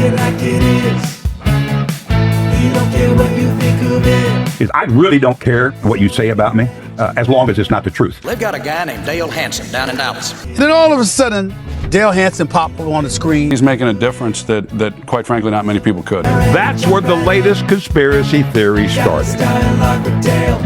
it like it is. He don't care what you think of it. I really don't care what you say about me, as long as it's not the truth. They've got a guy named Dale Hansen down in Dallas. Then all of a sudden, Dale Hansen popped up on the screen. He's making a difference that quite frankly, not many people could. That's where the latest conspiracy theory started. Dialogue with Dale.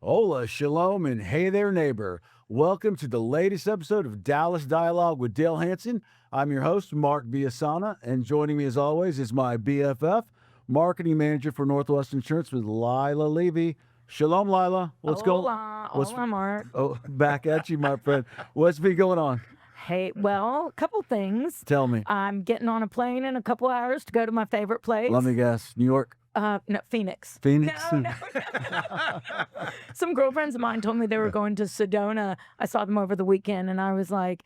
Hola, shalom, and hey there, neighbor. Welcome to the latest episode of Dallas Dialogue with Dale Hansen. I'm your host, Mark Biasana, and joining me as always is my BFF, Marketing Manager for Northwest Insurance with Lila Levy. Shalom, Lila. What's going on? Hola, Mark. Oh, back at you, my friend. What's been going on? Hey, well, a couple things. Tell me. I'm getting on a plane in a couple hours to go to my favorite place. Let me guess. New York? No, Phoenix. Phoenix? No. Some girlfriends of mine told me they were going to Sedona. I saw them over the weekend, and I was like,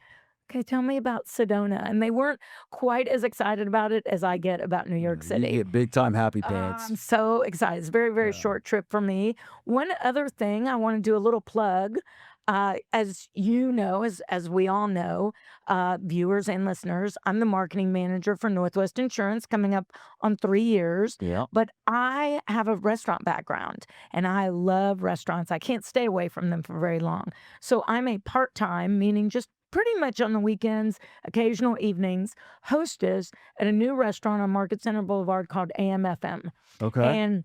okay, tell me about Sedona. And they weren't quite as excited about it as I get about New York City. You get big time happy pants. I'm so excited. It's a very, very short trip for me. One other thing, I want to do a little plug. As you know, as we all know, viewers and listeners, I'm the marketing manager for Northwest Insurance coming up on 3 years. Yeah. But I have a restaurant background and I love restaurants. I can't stay away from them for very long. So I'm a part-time, meaning just pretty much on the weekends, occasional evenings, hostess at a new restaurant on Market Center Boulevard called AMFM. Okay. And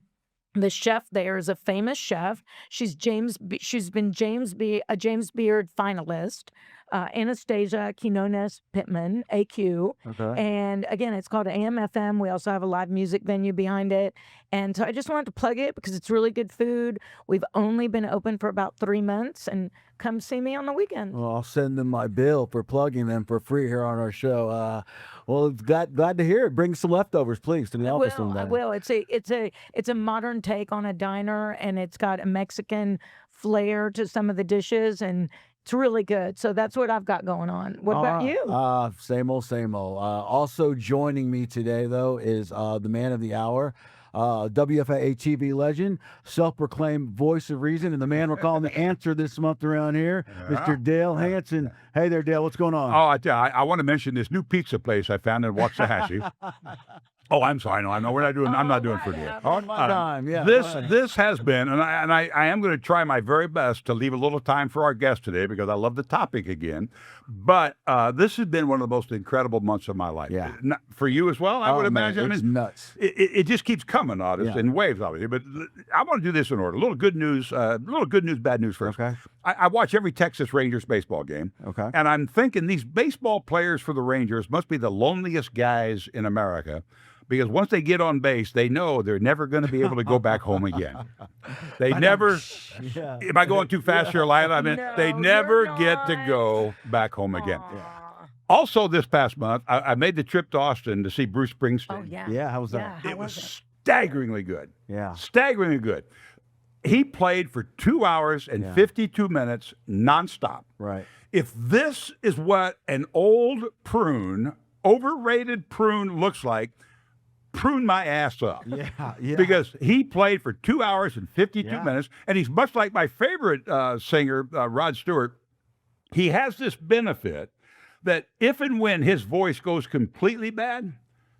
the chef there is a famous chef. She's been a James Beard finalist. Anastasia Quinones Pittman, AQ. Okay. And again, it's called AMFM. We also have a live music venue behind it. And so I just wanted to plug it because it's really good food. We've only been open for about 3 months, and come see me on the weekend. Well, I'll send them my bill for plugging them for free here on our show. Well, glad to hear it. Bring some leftovers, please, to the office one day. I will. It's a modern take on a diner, and it's got a Mexican flair to some of the dishes, and it's really good. So that's what I've got going on. What about you? Same old, same old. Also joining me today, though, is the man of the hour, WFA TV legend, self-proclaimed voice of reason, and the man we're calling the answer this month around here, Mr. Dale Hansen. Hey there, Dale. What's going on? Oh, I want to mention this new pizza place I found in Waxahachie. Oh, I'm sorry. No, I'm not doing for you. On my time, yeah. This has been, and I am going to try my very best to leave a little time for our guest today because I love the topic again. But this has been one of the most incredible months of my life. Yeah. For you as well, I would imagine. It's nuts. It just keeps coming on us in waves, obviously. But I want to do this in order. A little good news, bad news first. Okay. I watch every Texas Rangers baseball game. Okay. And I'm thinking these baseball players for the Rangers must be the loneliest guys in America. Because once they get on base, they know they're never going to be able to go back home again. They never. Yeah. Am I going too fast here, Lila? I mean, No, they never you're get to not. go back home again. Aw. Also, this past month, I made the trip to Austin to see Bruce Springsteen. Oh, yeah. Yeah, how was that? How It was was it? staggeringly good. Yeah. Staggeringly good. He played for 2 hours and 52 minutes nonstop. Right. If this is what an old prune, overrated prune looks like, prune my ass up. Yeah. Because he played for 2 hours and 52 minutes, and he's much like my favorite singer, Rod Stewart. He has this benefit that if and when his voice goes completely bad,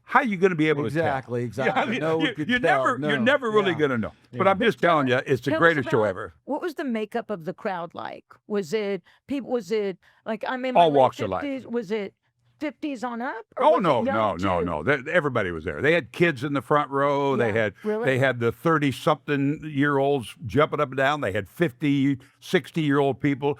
how are you going to be able to tell? Exactly. Yeah, I mean, No one could tell. you're never really going to know. But I'm just telling you, it's the Tell us greatest show about- ever. What was the makeup of the crowd like? Was it people? Was it like I'm in All my late walks of life. 50s? Was it 50s on up? Or Oh was it no, young too? Everybody was there. They had kids in the front row. They Yeah, really? had the 30-something-year-olds jumping up and down. They had 50, 60-year-old people,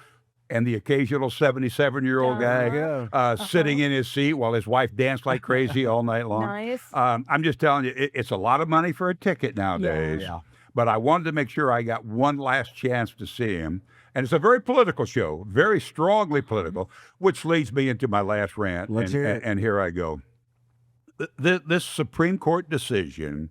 and the occasional 77-year-old guy sitting in his seat while his wife danced like crazy all night long. Nice. I'm just telling you, it's a lot of money for a ticket nowadays. Yeah. But I wanted to make sure I got one last chance to see him. And it's a very political show, very strongly political, which leads me into my last rant. Let's hear it. And here I go. This Supreme Court decision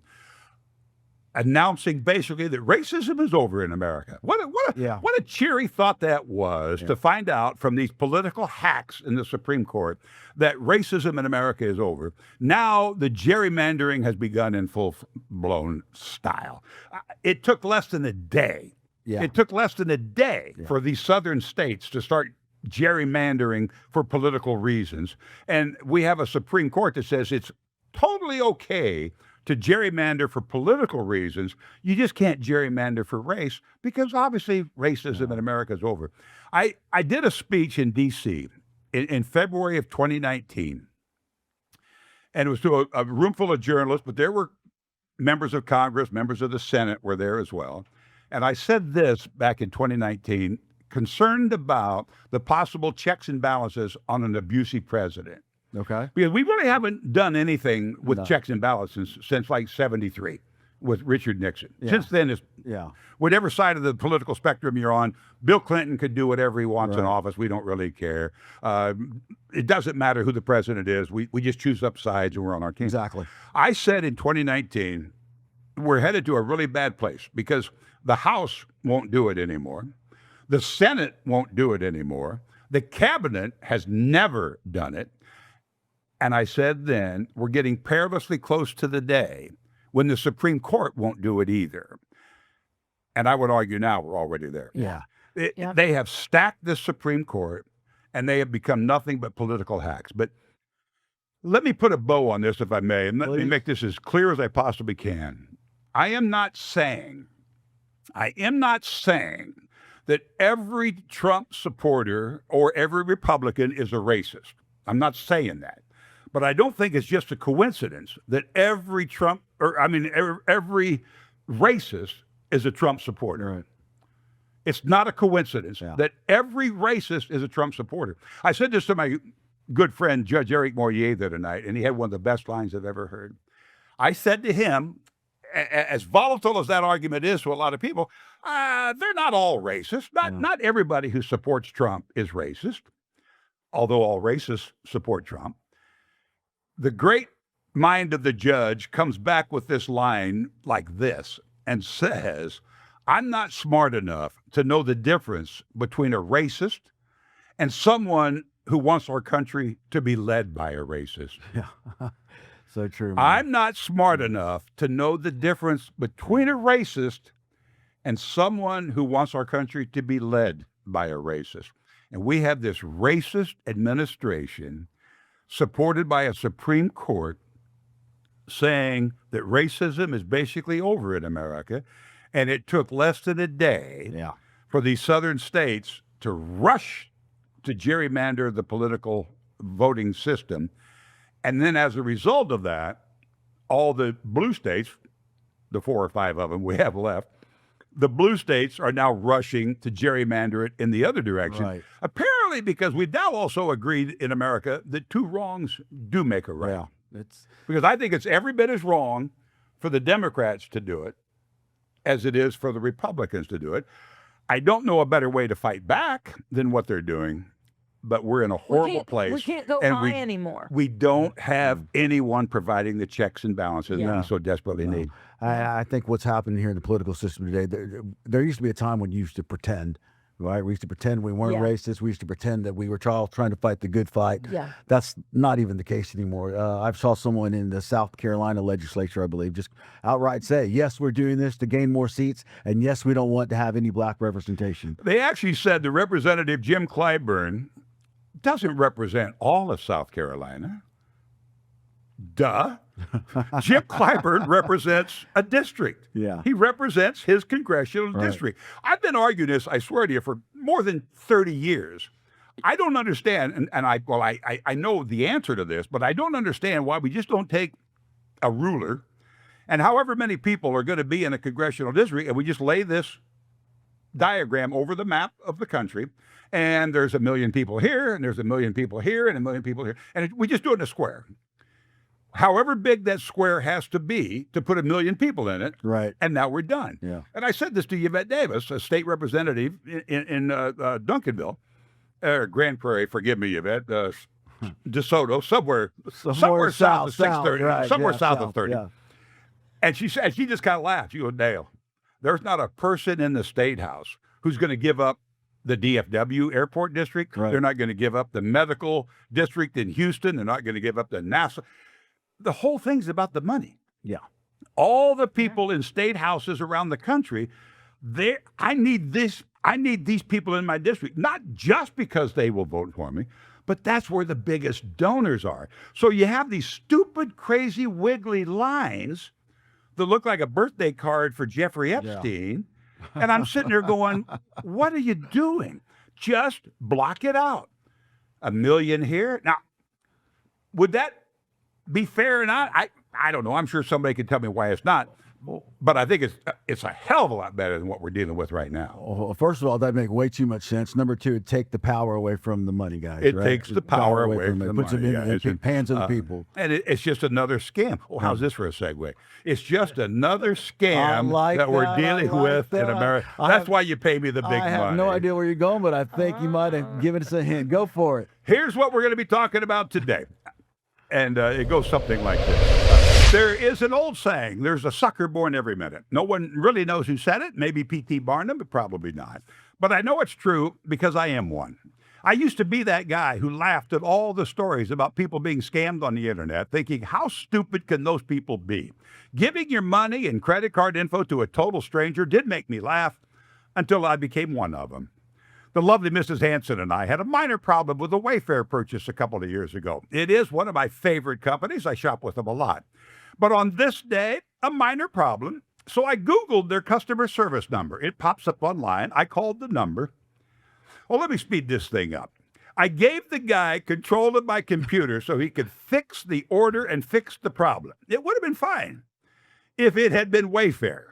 announcing basically that racism is over in America. What a cheery thought that was to find out from these political hacks in the Supreme Court that racism in America is over. Now the gerrymandering has begun in full-blown style. It took less than a day. Yeah. It took less than a day for these southern states to start gerrymandering for political reasons. And we have a Supreme Court that says it's totally okay to gerrymander for political reasons. You just can't gerrymander for race, because obviously racism in America is over. I did a speech in D.C. in February of 2019, and it was to a room full of journalists, but there were members of Congress, members of the Senate were there as well. And I said this back in 2019, concerned about the possible checks and balances on an abusive president. Okay. Because we really haven't done anything with checks and balances since like 73 with Richard Nixon. Yeah. Since then, it's Yeah. whatever side of the political spectrum you're on, Bill Clinton could do whatever he wants in office. We don't really care. It doesn't matter who the president is. We just choose up sides and we're on our team. Exactly. I said in 2019, we're headed to a really bad place because the House won't do it anymore. The Senate won't do it anymore. The cabinet has never done it. And I said then, we're getting perilously close to the day when the Supreme Court won't do it either. And I would argue now we're already there. Yeah. They have stacked the Supreme Court, and they have become nothing but political hacks. But let me put a bow on this, if I may, and let me make this as clear as I possibly can. I am not saying that every Trump supporter or every Republican is a racist. I'm not saying that. But I don't think it's just a coincidence that every racist is a Trump supporter. Right. It's not a coincidence that every racist is a Trump supporter. I said this to my good friend, Judge Eric Moyer, the other night, and he had one of the best lines I've ever heard. I said to him, as volatile as that argument is to a lot of people, they're not all racist. Not everybody who supports Trump is racist, although all racists support Trump. The great mind of the judge comes back with this line like this and says, I'm not smart enough to know the difference between a racist and someone who wants our country to be led by a racist. Yeah. So true. Man. I'm not smart enough to know the difference between a racist and someone who wants our country to be led by a racist. And we have this racist administration supported by a Supreme Court saying that racism is basically over in America. And it took less than a day for these southern states to rush to gerrymander the political voting system. And then as a result of that, all the blue states, the 4 or 5 of them we have left, the blue states are now rushing to gerrymander it in the other direction. Right. Apparently because we've now also agreed in America that 2 wrongs do make a right. Yeah. Because I think it's every bit as wrong for the Democrats to do it as it is for the Republicans to do it. I don't know a better way to fight back than what they're doing, but we're in a horrible place. We can't go and high anymore. We don't have anyone providing the checks and balances that we so desperately need. I think what's happening here in the political system today, there used to be a time when you used to pretend, right? We used to pretend we weren't racist. We used to pretend that we were trying to fight the good fight. Yeah. That's not even the case anymore. I saw someone in the South Carolina legislature, I believe, just outright say, yes, we're doing this to gain more seats, and yes, we don't want to have any black representation. They actually said the Representative Jim Clyburn doesn't represent all of South Carolina. Duh. Jim Clyburn represents a district. Yeah. He represents his congressional district. I've been arguing this, I swear to you, for more than 30 years. I don't understand, and I know the answer to this, but I don't understand why we just don't take a ruler and however many people are going to be in a congressional district, and we just lay this diagram over the map of the country, and there's 1 million people here, and there's 1 million people here, and 1 million people here, and we just do it in a square. However big that square has to be to put 1 million people in it, right? And now we're done. Yeah. And I said this to Yvette Davis, a state representative in Duncanville, Grand Prairie. Forgive me, Yvette. DeSoto, somewhere south of 630, right, somewhere south of 30. Yeah. And she said, she just kind of laughed. She goes, Dale, there's not a person in the state house who's going to give up the DFW airport district. Right. They're not going to give up the medical district in Houston. They're not going to give up the NASA. The whole thing's about the money. Yeah. All the people in state houses around the country, I need these people in my district, not just because they will vote for me, but that's where the biggest donors are. So you have these stupid, crazy, wiggly lines that look like a birthday card for Jeffrey Epstein. And I'm sitting there going, what are you doing? Just block it out. 1 million here. Now, would that be fair or not? I don't know. I'm sure somebody could tell me why it's not. But I think it's a hell of a lot better than what we're dealing with right now. Well, first of all, that make way too much sense. Number two, it take the power away from the money guys. It right? takes the power away from the puts money it in guys. the hands of the people. And it's just another scam. Oh, how's this for a segue? It's just another scam that we're dealing with in America. That's why you pay me the big money. I have no idea where you're going, but I think you might have given us a hint. Go for it. Here's what we're going to be talking about today. And it goes something like this. There is an old saying, there's a sucker born every minute. No one really knows who said it. Maybe P.T. Barnum, but probably not. But I know it's true because I am one. I used to be that guy who laughed at all the stories about people being scammed on the internet, thinking, how stupid can those people be? Giving your money and credit card info to a total stranger did make me laugh until I became one of them. The lovely Mrs. Hanson and I had a minor problem with a Wayfair purchase a couple of years ago. It is one of my favorite companies. I shop with them a lot. But on this day, a minor problem. So I Googled their customer service number. It pops up online. I called the number. Well, let me speed this thing up. I gave the guy control of my computer so he could fix the order and fix the problem. It would have been fine if it had been Wayfair.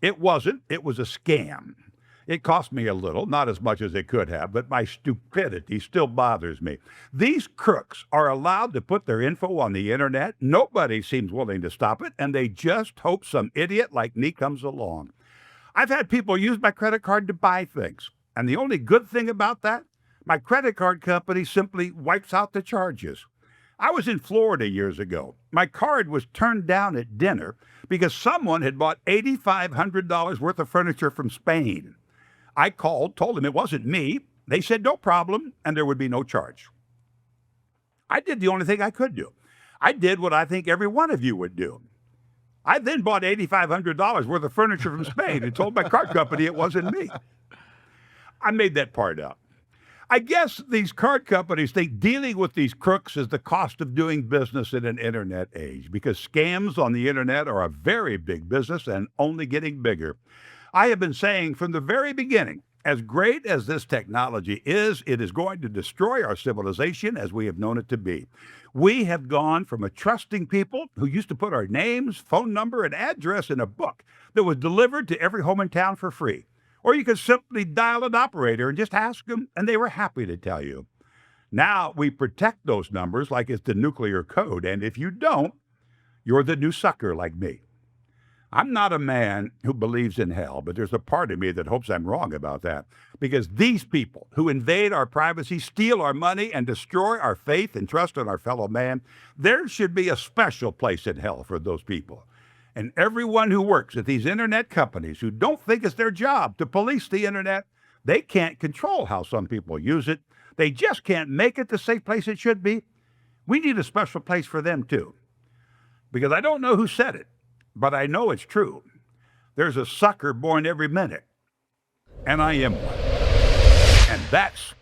It wasn't. It was a scam. It cost me a little, not as much as it could have, but my stupidity still bothers me. These crooks are allowed to put their info on the internet. Nobody seems willing to stop it, and they just hope some idiot like me comes along. I've had people use my credit card to buy things, and the only good thing about that, my credit card company simply wipes out the charges. I was in Florida years ago. My card was turned down at dinner because someone had bought $8,500 worth of furniture from Spain. I called, told them it wasn't me. They said no problem, and there would be no charge. I did the only thing I could do. I did what I think every one of you would do. I then bought $8,500 worth of furniture from Spain and told my card company it wasn't me. I made that part up. I guess these card companies think dealing with these crooks is the cost of doing business in an internet age, because scams on the internet are a very big business and only getting bigger. I have been saying from the very beginning, as great as this technology is, it is going to destroy our civilization as we have known it to be. We have gone from a trusting people who used to put our names, phone number, and address in a book that was delivered to every home in town for free. Or you could simply dial an operator and just ask them, and they were happy to tell you. Now we protect those numbers like it's the nuclear code, and if you don't, you're the new sucker like me. I'm not a man who believes in hell, but there's a part of me that hopes I'm wrong about that, because these people who invade our privacy, steal our money, and destroy our faith and trust in our fellow man, there should be a special place in hell for those people. And everyone who works at these internet companies who don't think it's their job to police the internet, they can't control how some people use it. They just can't make it the safe place it should be. We need a special place for them too. Because I don't know who said it, but I know it's true. There's a sucker born every minute, and I am one. And that's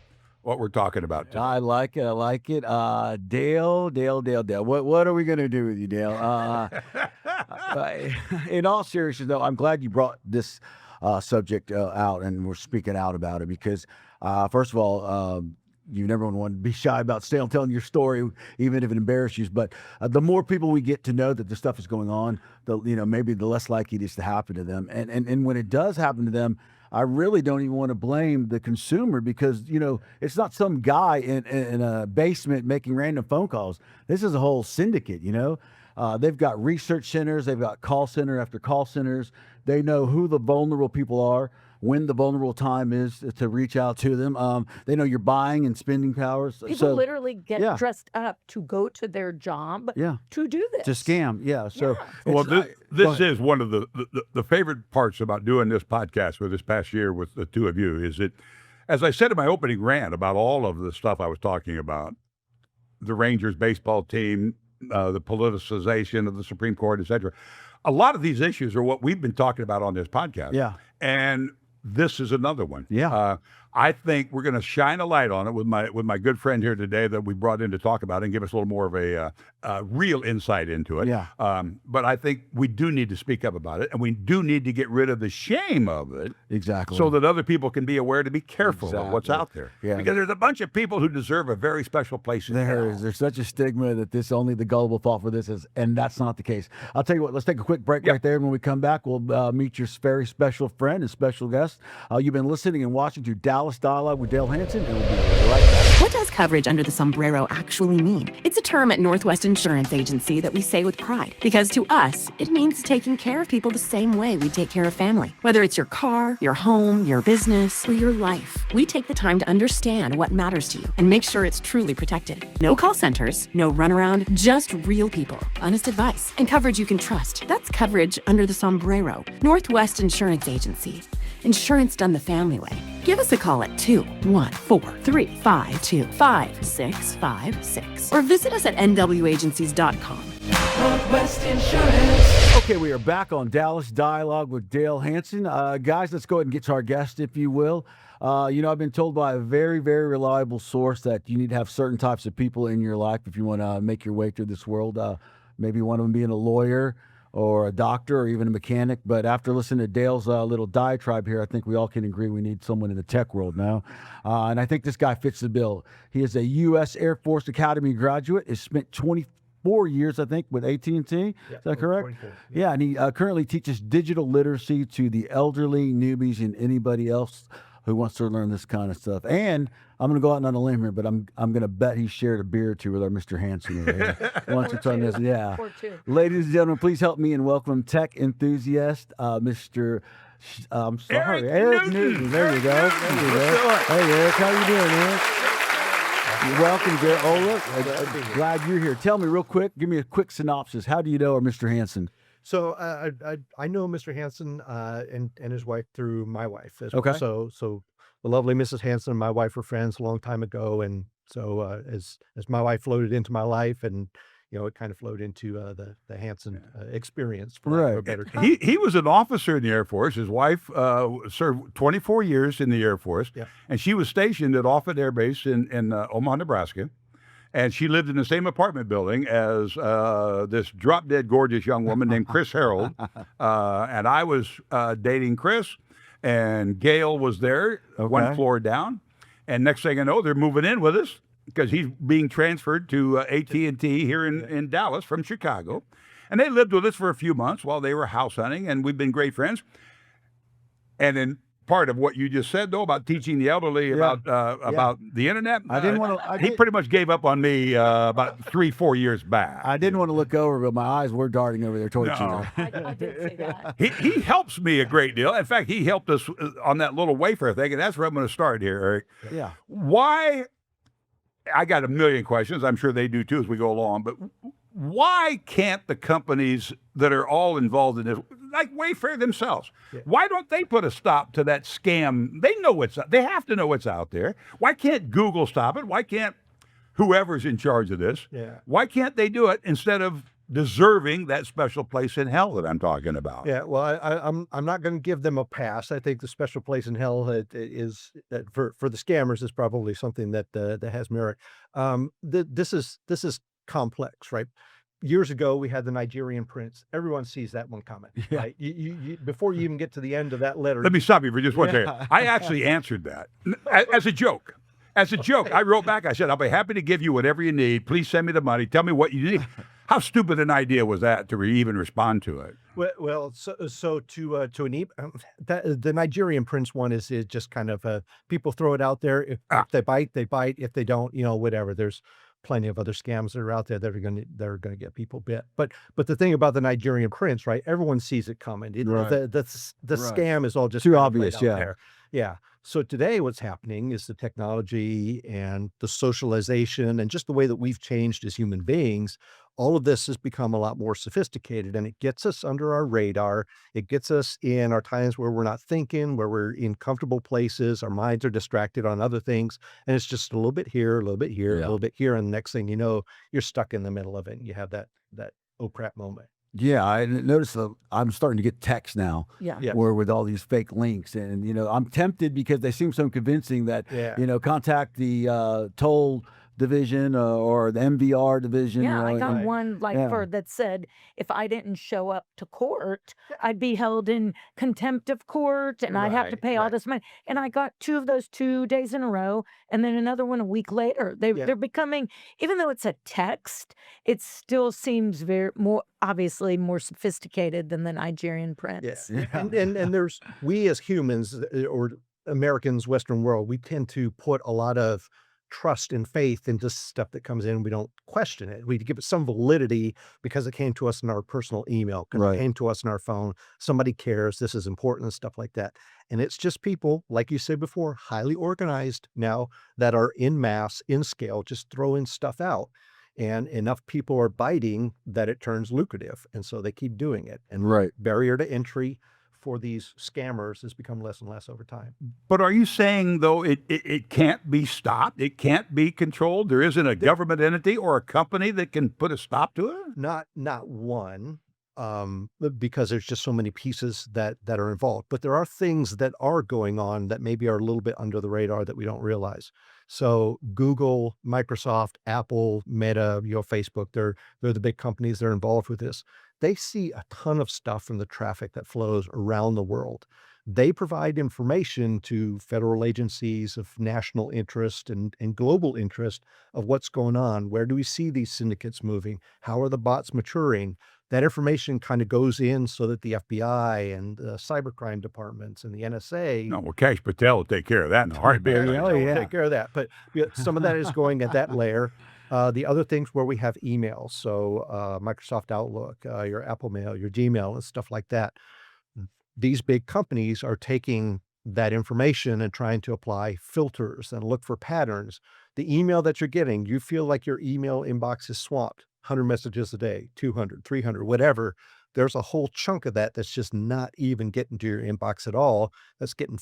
what we're talking about today. I like it. Dale. What are we going to do with you, Dale? In all seriousness, though, I'm glad you brought this subject out and we're speaking out about it because, first of all, you never want to be shy about telling your story, even if it embarrasses you. But the more people we get to know that this stuff is going on, maybe the less likely it is to happen to them. And when it does happen to them, I really don't even want to blame the consumer because, it's not some guy in a basement making random phone calls. This is a whole syndicate, They've got research centers. They've got call center after call centers. They know who the vulnerable people are, when the vulnerable time is to reach out to them. They know your buying and spending powers. People literally get dressed up to go to their job to do this. To scam, yeah. So, well, this is one of the favorite parts about doing this podcast for this past year with the two of you is that, as I said in my opening rant about all of the stuff I was talking about, the Rangers baseball team, the politicization of the Supreme Court, etc., a lot of these issues are what we've been talking about on this podcast. Yeah. And this is another one. Yeah. I think we're going to shine a light on it with my good friend here today that we brought in to talk about it and give us a little more of a real insight into it. Yeah. But I think we do need to speak up about it, and we do need to get rid of the shame of it. Exactly. So that other people can be aware to be careful of what's out there. Yeah. Because there's a bunch of people who deserve a very special place in hell. There's such a stigma that this only the gullible fall for this is, and that's not the case. I'll tell you what, let's take a quick break right there. And when we come back, we'll meet your very special friend and special guest. You've been listening and watching to Dallas Dialogue with Dale Hansen, and we'll be right back. What does coverage under the sombrero actually mean? It's a term at Northwest Insurance Agency that we say with pride, because to us, it means taking care of people the same way we take care of family. Whether it's your car, your home, your business, or your life, we take the time to understand what matters to you and make sure it's truly protected. No call centers, no runaround, just real people, honest advice, and coverage you can trust. That's coverage under the sombrero. Northwest Insurance Agency. Insurance done the family way. Give us a call at 214-352-5656 or visit us at nwagencies.com. Northwest Insurance. Okay, we are back on Dallas Dialogue with Dale Hansen. Guys, let's go ahead and get to our guest, if you will. I've been told by a very, very reliable source that you need to have certain types of people in your life if you want to make your way through this world. Maybe one of them being a lawyer or a doctor or even a mechanic. But after listening to Dale's little diatribe here, I think we all can agree we need someone in the tech world now. And I think this guy fits the bill. He is a U.S. Air Force Academy graduate, has spent 24 years, I think, with AT&T. Is that correct? 24, yeah, and he currently teaches digital literacy to the elderly, newbies, and anybody else who wants to learn this kind of stuff. And I'm going to go out on a limb here, but I'm going to bet he shared a beer or two with our Mr. Hansen over here. Once it's on this, yeah. Ladies and gentlemen, please help me in welcome tech enthusiast, Mr. I'm sorry, Eric Newton. There you go. There you go. Hey, Eric, how you doing, man? You're welcome, Gary. Oh, look, glad you're here. Tell me real quick, give me a quick synopsis. How do you know Mr. Hansen? So I know Mr. Hansen and his wife through my wife as well. Okay. So the lovely Mrs. Hansen and my wife were friends a long time ago, and so as my wife floated into my life, and it kind of flowed into the Hansen experience. For lack of a better term. He was an officer in the Air Force. His wife served 24 years in the Air Force, and she was stationed at Offutt Air Base in Omaha, Nebraska. And she lived in the same apartment building as this drop-dead gorgeous young woman named Chris Harold. And I was dating Chris, and Gail was there, one floor down. And next thing I know, they're moving in with us because he's being transferred to AT&T here in Dallas from Chicago. And they lived with us for a few months while they were house hunting, and we've been great friends. And then part of what you just said, though, about teaching the elderly about the internet. I didn't want to. He pretty much gave up on me about 3-4 years back. I didn't want to look over, but my eyes were darting over there towards you. I did say that. He helps me a great deal. In fact, he helped us on that little wafer thing, and that's where I'm going to start here, Eric. Yeah. Why? I got a million questions. I'm sure they do too as we go along. But why can't the companies that are all involved in this, like Wayfair themselves, why don't they put a stop to that scam? They know they have to know what's out there. Why can't Google stop it? Why can't whoever's in charge of this? Why can't they do it instead of deserving that special place in hell that I'm talking about? Yeah, well, I'm not going to give them a pass. I think the special place in hell is for the scammers is probably something that has merit. This is complex, right? Years ago, we had the Nigerian prince. Everyone sees that one coming. Right? You before you even get to the end of that letter. Let me stop you for just one second. I actually answered that as a joke. As a joke, I wrote back. I said, "I'll be happy to give you whatever you need. Please send me the money. Tell me what you need." How stupid an idea was that to even respond to it? Well, so to an the Nigerian prince one is just kind of people throw it out there. If they bite, they bite. If they don't, whatever. There's plenty of other scams that are out there that are going to get people bit. But the thing about the Nigerian prince, right? Everyone sees it coming. The scam is all just too obvious. Yeah. So today what's happening is the technology and the socialization and just the way that we've changed as human beings. All of this has become a lot more sophisticated, and it gets us under our radar. It gets us in our times where we're not thinking, where we're in comfortable places. Our minds are distracted on other things. And it's just a little bit here, a little bit here, a little bit here. And the next thing you know, you're stuck in the middle of it. And you have that oh crap moment. Yeah, I noticed I'm starting to get texts now. Yeah. Yes. Where with all these fake links, and I'm tempted because they seem so convincing that Yeah. contact the toll division or the MVR division. Yeah, I got Right. one yeah. that said if I didn't show up to court, I'd be held in contempt of court and I'd have to Right, pay all right. this money. And I got two of those 2 days in a row, and then another one a week later. Yeah. They're becoming, even though it's a text, it still seems obviously more sophisticated than the Nigerian prince. Yeah. And there's, we as humans or Americans, Western world, we tend to put a lot of trust and faith into stuff that comes in. We don't question it. We give it some validity because it came to us in our personal email, because Right. it came to us in our phone. Somebody cares. This is important and stuff like that. And it's just people, like you said before, highly organized now that are in mass, in scale, just throwing stuff out. And enough people are biting that it turns lucrative. And so they keep doing it. And Right. barrier to entry for these scammers has become less and less over time. But are you saying, though, it can't be stopped? It can't be controlled? There isn't a government entity or a company that can put a stop to it? Not one, because there's just so many pieces that are involved. But there are things that are going on that maybe are a little bit under the radar that we don't realize. So Google, Microsoft, Apple, Meta, Facebook, they're the big companies that are involved with this. They see a ton of stuff from the traffic that flows around the world. They provide information to federal agencies of national interest and global interest of what's going on. Where do we see these syndicates moving? How are the bots maturing? That information kind of goes in so that the FBI and the cybercrime departments and the NSA. No, well, Cash Patel will take care of that in a heartbeat. They'll take care of that. But some of that is going at that layer. The other things where we have emails, so Microsoft Outlook, your Apple Mail, your Gmail, and stuff like that. These big companies are taking that information and trying to apply filters and look for patterns. The email that you're getting, you feel like your email inbox is swamped. 100 messages a day, 200, 300, whatever. There's a whole chunk of that that's just not even getting to your inbox at all. That's getting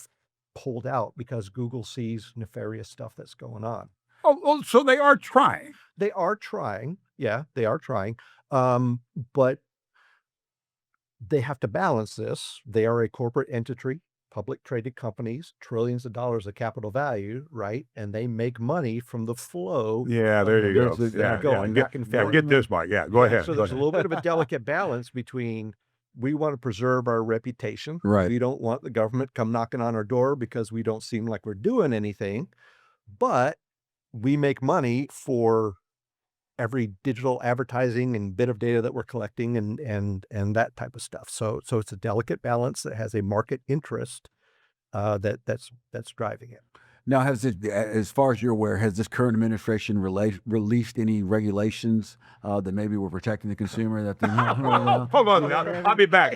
pulled out because Google sees nefarious stuff that's going on. Oh, so they are trying. They are trying. Yeah, they are trying. But they have to balance this. They are a corporate entity, public traded companies, trillions of dollars of capital value, right? And they make money from the flow. Yeah, there you go. Yeah, going back and forth. Get this, Mike. Yeah, go ahead. So there's a little bit of a delicate balance between we want to preserve our reputation. Right. We don't want the government come knocking on our door because we don't seem like we're doing anything. But we make money for every digital advertising and bit of data that we're collecting and that type of stuff. So it's a delicate balance that has a market interest that's driving it. Now, as far as you're aware, has this current administration released any regulations that maybe were protecting the consumer? Hold on, I'll be back.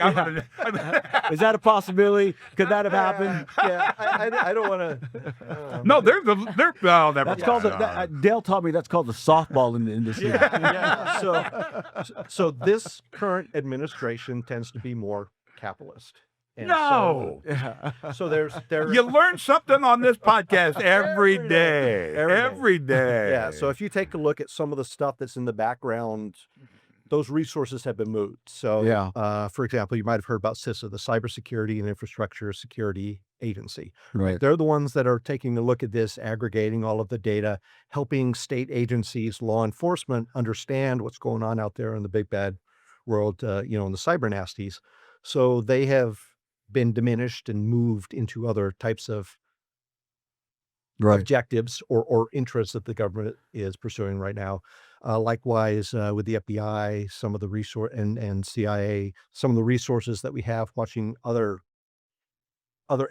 Is that a possibility? Could that have happened? Yeah, I don't want to. No, they're well, never That's mind. called Dale taught me that's called the softball in the industry. Yeah. So this current administration tends to be more capitalist. And No. So there. You learn something on this podcast every day. Every day. Yeah. So if you take a look at some of the stuff that's in the background, those resources have been moved. So, Yeah. For example, you might have heard about CISA, the Cybersecurity and Infrastructure Security Agency. Right. They're the ones that are taking a look at this, aggregating all of the data, helping state agencies, law enforcement understand what's going on out there in the big bad world, in the cyber nasties. So they have been diminished and moved into other types of objectives or interests that the government is pursuing right now. Likewise, with the FBI, some of the and CIA, some of the resources that we have watching other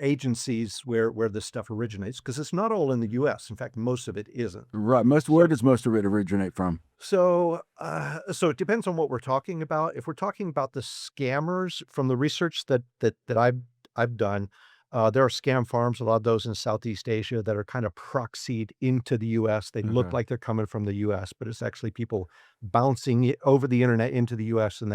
agencies where this stuff originates, because it's not all in the U.S. In fact, most of it isn't. Right. Where does most of it originate from? So it depends on what we're talking about. If we're talking about the scammers, from the research that I've done, there are scam farms, a lot of those in Southeast Asia that are kind of proxied into the U.S. They look like they're coming from the U.S., but it's actually people bouncing it over the internet into the U.S. and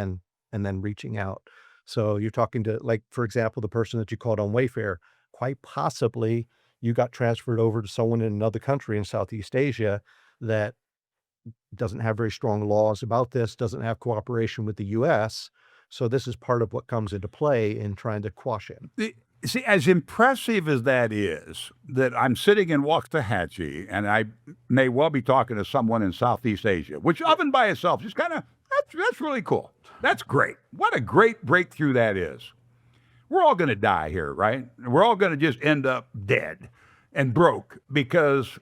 then reaching out. So you're talking to, like, for example, the person that you called on Wayfair, quite possibly you got transferred over to someone in another country in Southeast Asia that doesn't have very strong laws about this, doesn't have cooperation with the U.S., So this is part of what comes into play in trying to quash it. See, as impressive as that is, that I'm sitting in Waxahachie and I may well be talking to someone in Southeast Asia, which of and by itself is kind of, that's really cool. That's great. What a great breakthrough that is. We're all going to die here, right? We're all going to just end up dead and broke because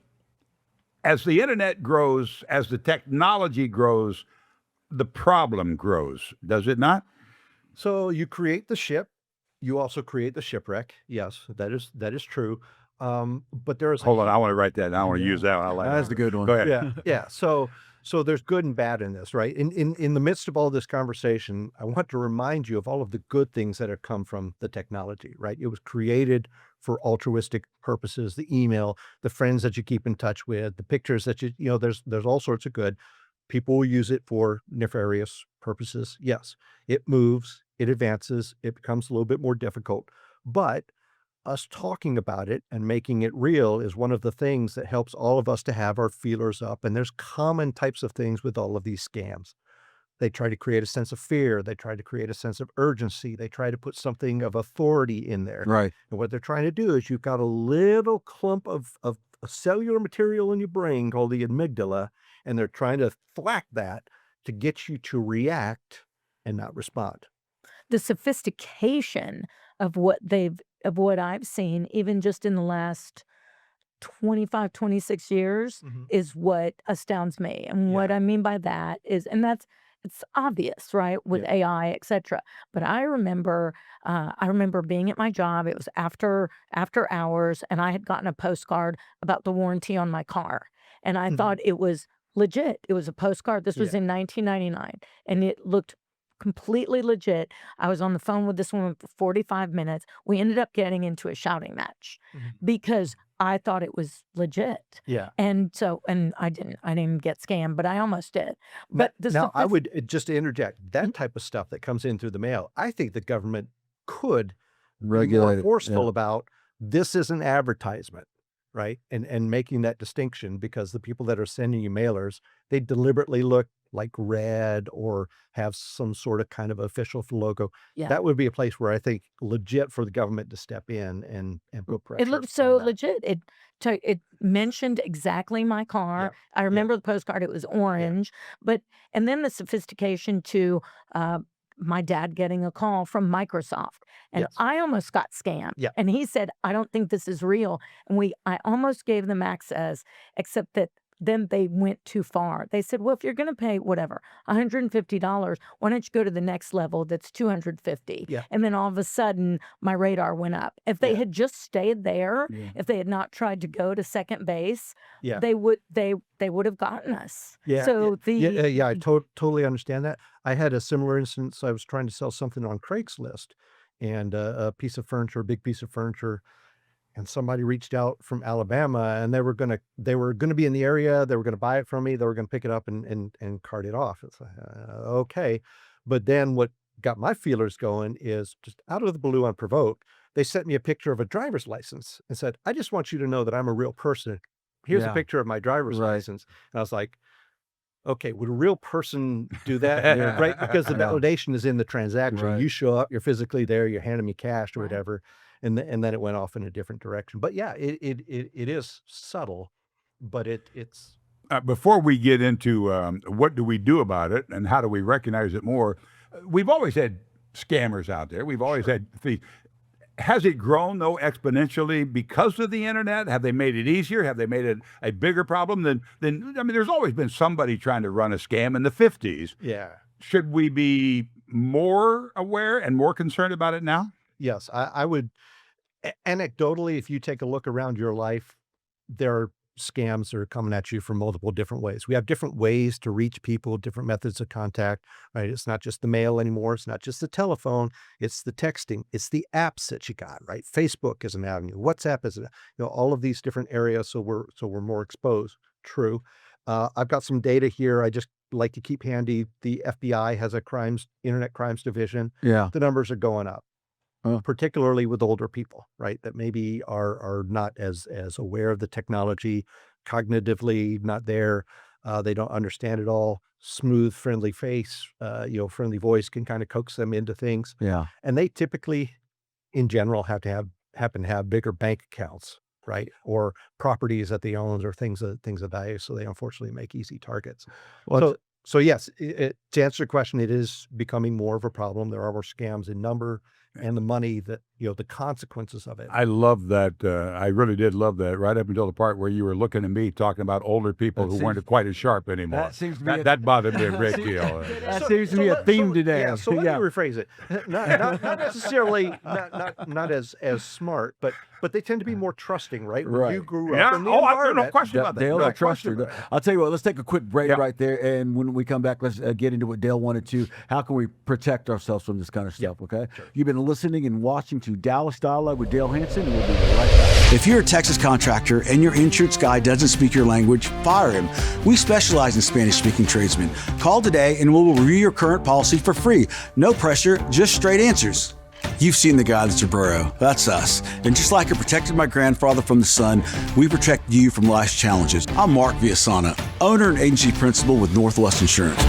as the internet grows, as the technology grows, the problem grows, does it not? So you create the ship, you also create the shipwreck. Yes, that is true. But there is Hold on, I want to write that. I want to use that one. I like That's that. the good one. Go ahead. yeah. So there's good and bad in this, right? In the midst of all this conversation, I want to remind you of all of the good things that have come from the technology, right? It was created for altruistic purposes, the email, the friends that you keep in touch with, the pictures that there's all sorts of good. People will use it for nefarious purposes. Yes, it moves, it advances, it becomes a little bit more difficult, but us talking about it and making it real is one of the things that helps all of us to have our feelers up. And there's common types of things with all of these scams. They try to create a sense of fear. They try to create a sense of urgency. They try to put something of authority in there. Right. And what they're trying to do is you've got a little clump of cellular material in your brain called the amygdala, and they're trying to thwack that to get you to react and not respond. The sophistication of what I've seen, even just in the last 25, 26 years, is what astounds me. And what I mean by that is, and it's obvious, right, with AI, etc. But I remember being at my job. It was after hours, and I had gotten a postcard about the warranty on my car, and I thought it was legit. It was a postcard. This was in 1999, and it looked completely legit. I was on the phone with this woman for 45 minutes. We ended up getting into a shouting match because I thought it was legit. Yeah. And I didn't get scammed, but I almost did. But now I would just to interject that type of stuff that comes in through the mail. I think the government could Regulate be it, more forceful about this is an advertisement, right? And making that distinction, because the people that are sending you mailers, they deliberately look like red or have some sort of kind of official logo. Yeah. That would be a place where I think legit for the government to step in and put pressure. It looked so on that. legit. It mentioned exactly my car. I remember the postcard. It was orange. And then the sophistication to my dad getting a call from Microsoft. And I almost got scammed. Yeah. And he said, I don't think this is real. And I almost gave them access, except that then they went too far. They said, well, if you're going to pay whatever, $150, why don't you go to the next level that's $250? Yeah. And then all of a sudden, my radar went up. If they had just stayed there, if they had not tried to go to second base, they would have gotten us. Yeah. So I totally understand that. I had a similar instance. I was trying to sell something on Craigslist, and a piece of furniture, a big piece of furniture, and somebody reached out from Alabama, and they were gonna be in the area. They were gonna buy it from me. They were gonna pick it up and cart it off. It's like, okay, but then what got my feelers going is just out of the blue, unprovoked, they sent me a picture of a driver's license and said, "I just want you to know that I'm a real person. Here's a picture of my driver's license." And I was like, okay, would a real person do that? Right? Because the validation is in the transaction. Right. You show up, you're physically there, you're handing me cash or whatever, and then it went off in a different direction. But yeah, it is subtle, but it's. Before we get into what do we do about it and how do we recognize it more, we've always had scammers out there. We've always had thieves. Has it grown, though, exponentially because of the internet? Have they made it easier? Have they made it a bigger problem than I mean, there's always been somebody trying to run a scam in the 50s. Yeah. Should we be more aware and more concerned about it now? Yes, I would. Anecdotally, if you take a look around your life, there are scams that are coming at you from multiple different ways. We have different ways to reach people, different methods of contact, right? It's not just the mail anymore. It's not just the telephone. It's the texting. It's the apps that you got, right? Facebook is an avenue. WhatsApp is, all of these different areas. So we're more exposed. True. I've got some data here. I just like to keep handy. The FBI has a internet crimes division. Yeah. The numbers are going up. Particularly with older people, right? That maybe are not as aware of the technology, cognitively not there. They don't understand it all. smooth, friendly face, friendly voice can kind of coax them into things. Yeah. And they typically, in general, happen to have bigger bank accounts, right? Or properties that they own or things of value. So they unfortunately make easy targets. Well, So yes, to answer your question, it is becoming more of a problem. There are more scams in number, and the money that, the consequences of it. I love that. I really did love that, right up until the part where you were looking at me talking about older people who weren't quite as sharp anymore. That seems to be that bothered me a great deal. That seems to be a theme today. Yeah, so let me rephrase it. Not necessarily not as smart, but they tend to be more trusting, right? When you grew up in the environment. No question about that. Dale, No I trust question you. about that. I'll tell you what, let's take a quick break right there. And when we come back, let's get into what Dale wanted to. How can we protect ourselves from this kind of stuff, okay? Sure. You've been listening and watching to Dallas Dialogue with Dale Hansen, and we'll be right back. If you're a Texas contractor and your insurance guy doesn't speak your language, fire him. We specialize in Spanish-speaking tradesmen. Call today and we'll review your current policy for free. No pressure, just straight answers. You've seen the guy that's your bro. That's us. And just like I protected my grandfather from the sun, we protect you from life's challenges. I'm Mark Villasana, owner and agency principal with Northwest Insurance.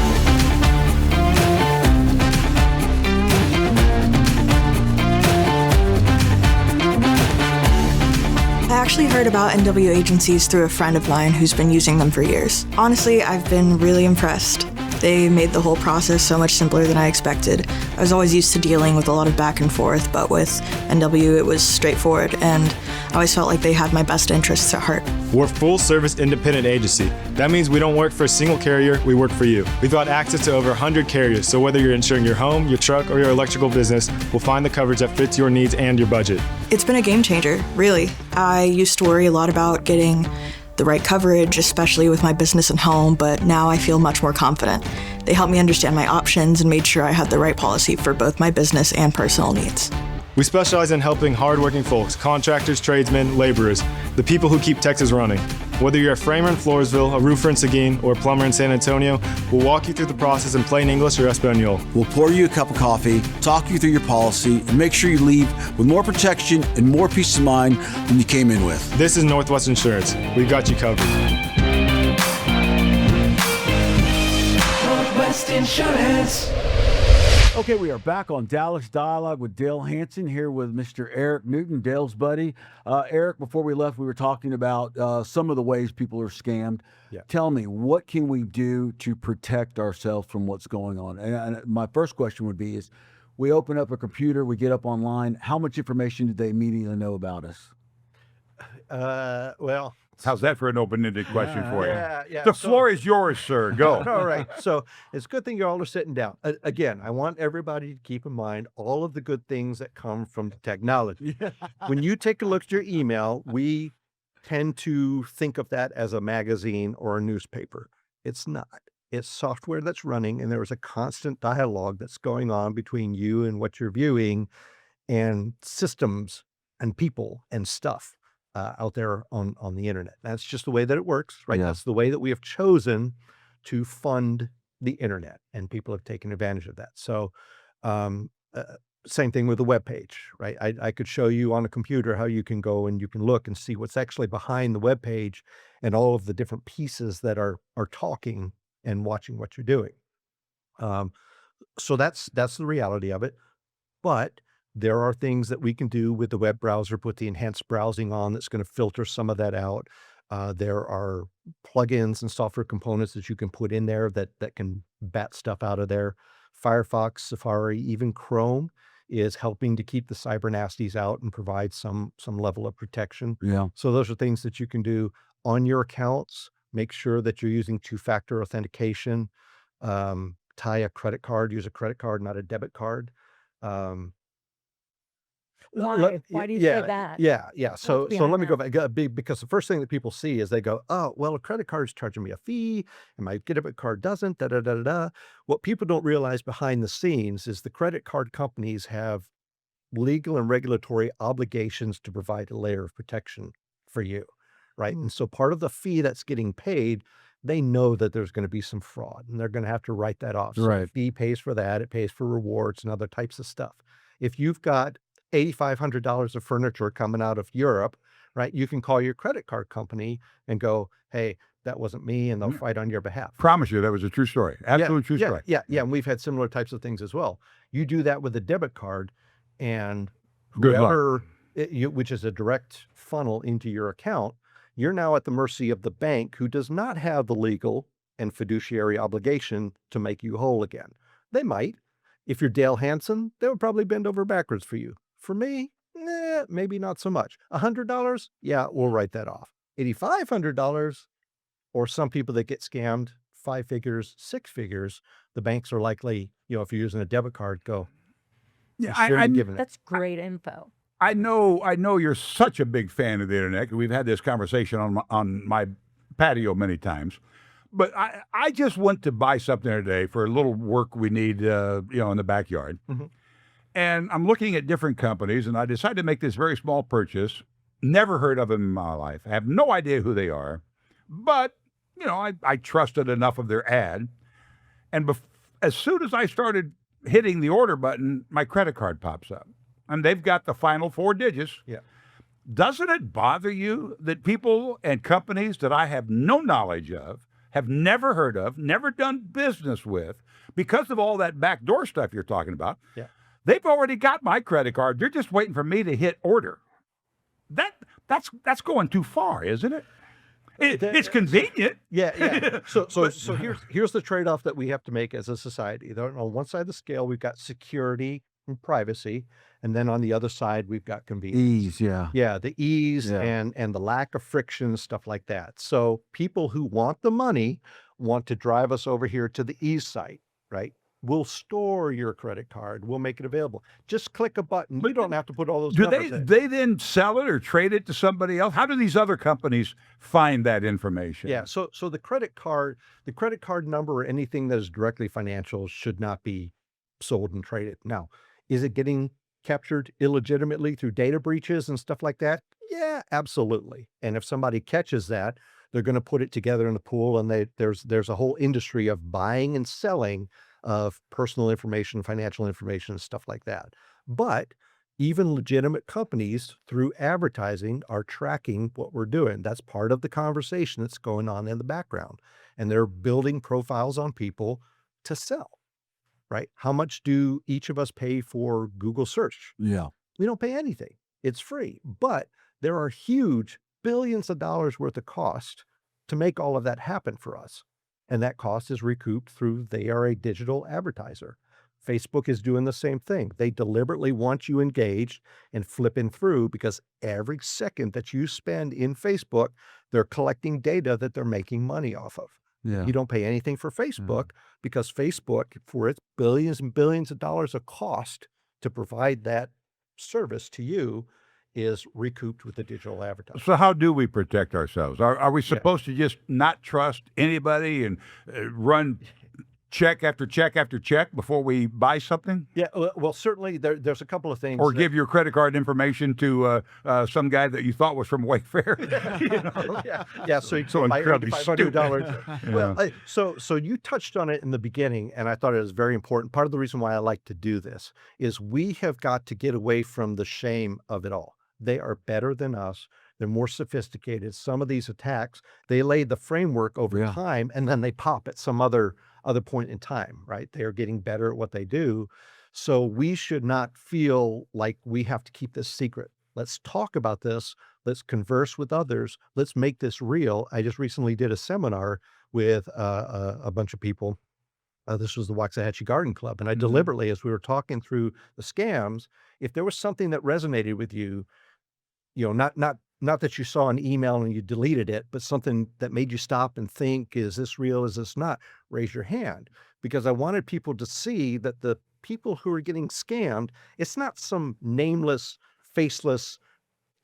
I actually heard about NW agencies through a friend of mine who's been using them for years. Honestly, I've been really impressed. They made the whole process so much simpler than I expected. I was always used to dealing with a lot of back and forth, but with NW it was straightforward, and I always felt like they had my best interests at heart. We're a full-service independent agency. That means we don't work for a single carrier, we work for you. We've got access to over 100 carriers, so whether you're insuring your home, your truck, or your electrical business, we'll find the coverage that fits your needs and your budget. It's been a game changer, really. I used to worry a lot about getting the right coverage, especially with my business and home, but now I feel much more confident. They helped me understand my options and made sure I had the right policy for both my business and personal needs. We specialize in helping hardworking folks, contractors, tradesmen, laborers, the people who keep Texas running. Whether you're a framer in Floresville, a roofer in Seguin, or a plumber in San Antonio, we'll walk you through the process in plain English or Espanol. We'll pour you a cup of coffee, talk you through your policy, and make sure you leave with more protection and more peace of mind than you came in with. This is Northwest Insurance. We've got you covered. Northwest Insurance. Okay, we are back on Dallas Dialogue with Dale Hansen, here with Mr. Eric Newton, Dale's buddy. Eric, before we left, we were talking about some of the ways people are scammed. Yeah. Tell me, what can we do to protect ourselves from what's going on? And my first question would be is, we open up a computer, we get up online, how much information do they immediately know about us? Well, how's that for an open-ended question for you? Yeah. The floor is yours, sir. Go. All right. So it's a good thing you all are sitting down. Again, I want everybody to keep in mind all of the good things that come from the technology. When you take a look at your email, we tend to think of that as a magazine or a newspaper. It's not. It's software that's running, and there is a constant dialogue that's going on between you and what you're viewing, and systems and people and stuff out there on the internet. That's just the way that it works, right? Yeah. That's the way that we have chosen to fund the internet, and people have taken advantage of that. So same thing with the web page, right? I could show you on a computer how you can go and you can look and see what's actually behind the web page and all of the different pieces that are talking and watching what you're doing. So that's the reality of it. But there are things that we can do with the web browser, put the enhanced browsing on that's going to filter some of that out. There are plugins and software components that you can put in there that can bat stuff out of there. Firefox, Safari, even Chrome is helping to keep the cyber nasties out and provide some level of protection. Yeah. So those are things that you can do on your accounts. Make sure that you're using two-factor authentication. Tie a credit card, use a credit card, not a debit card. Why? Why do you say that? Yeah. So behind let me go that? back because the first thing that people see is they go, oh, well, a credit card is charging me a fee and my debit card doesn't, da, da, da, da, da. What people don't realize behind the scenes is the credit card companies have legal and regulatory obligations to provide a layer of protection for you, right? And so part of the fee that's getting paid, they know that there's going to be some fraud and they're going to have to write that off. So Right. the fee pays for that. It pays for rewards and other types of stuff. If you've got $8,500 of furniture coming out of Europe right? You can call your credit card company and go, hey, that wasn't me, and they'll fight on your behalf. Promise you, that was a true story. Absolute true story. Yeah. And we've had similar types of things as well. You do that with a debit card, and Good luck. whoever, which is a direct funnel into your account, you're now at the mercy of the bank, who does not have the legal and fiduciary obligation to make you whole again. They might. If you're Dale Hansen, they would probably bend over backwards for you. For me, maybe not so much. $100? Yeah, we'll write that off. $8,500, or some people that get scammed 5 figures, 6 figures, the banks are likely, if you're using a debit card, go. Yeah, that's great info. I know you're such a big fan of the internet. We've had this conversation on my patio many times. But I just went to buy something today for a little work we need, in the backyard. Mm-hmm. And I'm looking at different companies, and I decided to make this very small purchase. Never heard of them in my life. I have no idea who they are. But, I trusted enough of their ad. And as soon as I started hitting the order button, my credit card pops up. And they've got the final 4 digits. Yeah. Doesn't it bother you that people and companies that I have no knowledge of, have never heard of, never done business with, because of all that backdoor stuff you're talking about, they've already got my credit card. They're just waiting for me to hit order. That's going too far, isn't it? It's convenient. Yeah. So here's the trade-off that we have to make as a society. On one side of the scale, we've got security and privacy, and then on the other side, we've got convenience. Ease, yeah. Yeah, the ease and the lack of friction, stuff like that. So people who want the money want to drive us over here to the ease site, right? We'll store your credit card. We'll make it available. Just click a button. You don't have to put all those numbers in. They then sell it or trade it to somebody else? How do these other companies find that information? Yeah, so the credit card number or anything that is directly financial should not be sold and traded. Now, is it getting captured illegitimately through data breaches and stuff like that? Yeah, absolutely. And if somebody catches that, they're going to put it together in the pool, and there's a whole industry of buying and selling of personal information, financial information, and stuff like that. But even legitimate companies through advertising are tracking what we're doing. That's part of the conversation that's going on in the background. And they're building profiles on people to sell, right? How much do each of us pay for Google search? Yeah. We don't pay anything. It's free. But there are huge billions of dollars worth of cost to make all of that happen for us. And that cost is recouped through they are a digital advertiser. Facebook is doing the same thing. They deliberately want you engaged and flipping through, because every second that you spend in Facebook, they're collecting data that they're making money off of. Yeah. You don't pay anything for Facebook because Facebook, for its billions and billions of dollars of cost to provide that service to you, is recouped with the digital advertising. So how do we protect ourselves? Are we supposed to just not trust anybody and run check after check after check before we buy something? Yeah, well, certainly there's a couple of things. Or give your credit card information to some guy that you thought was from Wayfair. So you so buy incredibly $500. Well, so you touched on it in the beginning, and I thought it was very important. Part of the reason why I like to do this is we have got to get away from the shame of it all. They are better than us. They're more sophisticated. Some of these attacks, they lay the framework over time, and then they pop at some other point in time, right? They are getting better at what they do. So we should not feel like we have to keep this secret. Let's talk about this. Let's converse with others. Let's make this real. I just recently did a seminar with a bunch of people. This was the Waxahachie Garden Club. And I deliberately, as we were talking through the scams, if there was something that resonated with you, not that you saw an email and you deleted it, but something that made you stop and think, is this real? Is this not? Raise your hand. Because I wanted people to see that the people who are getting scammed, it's not some nameless, faceless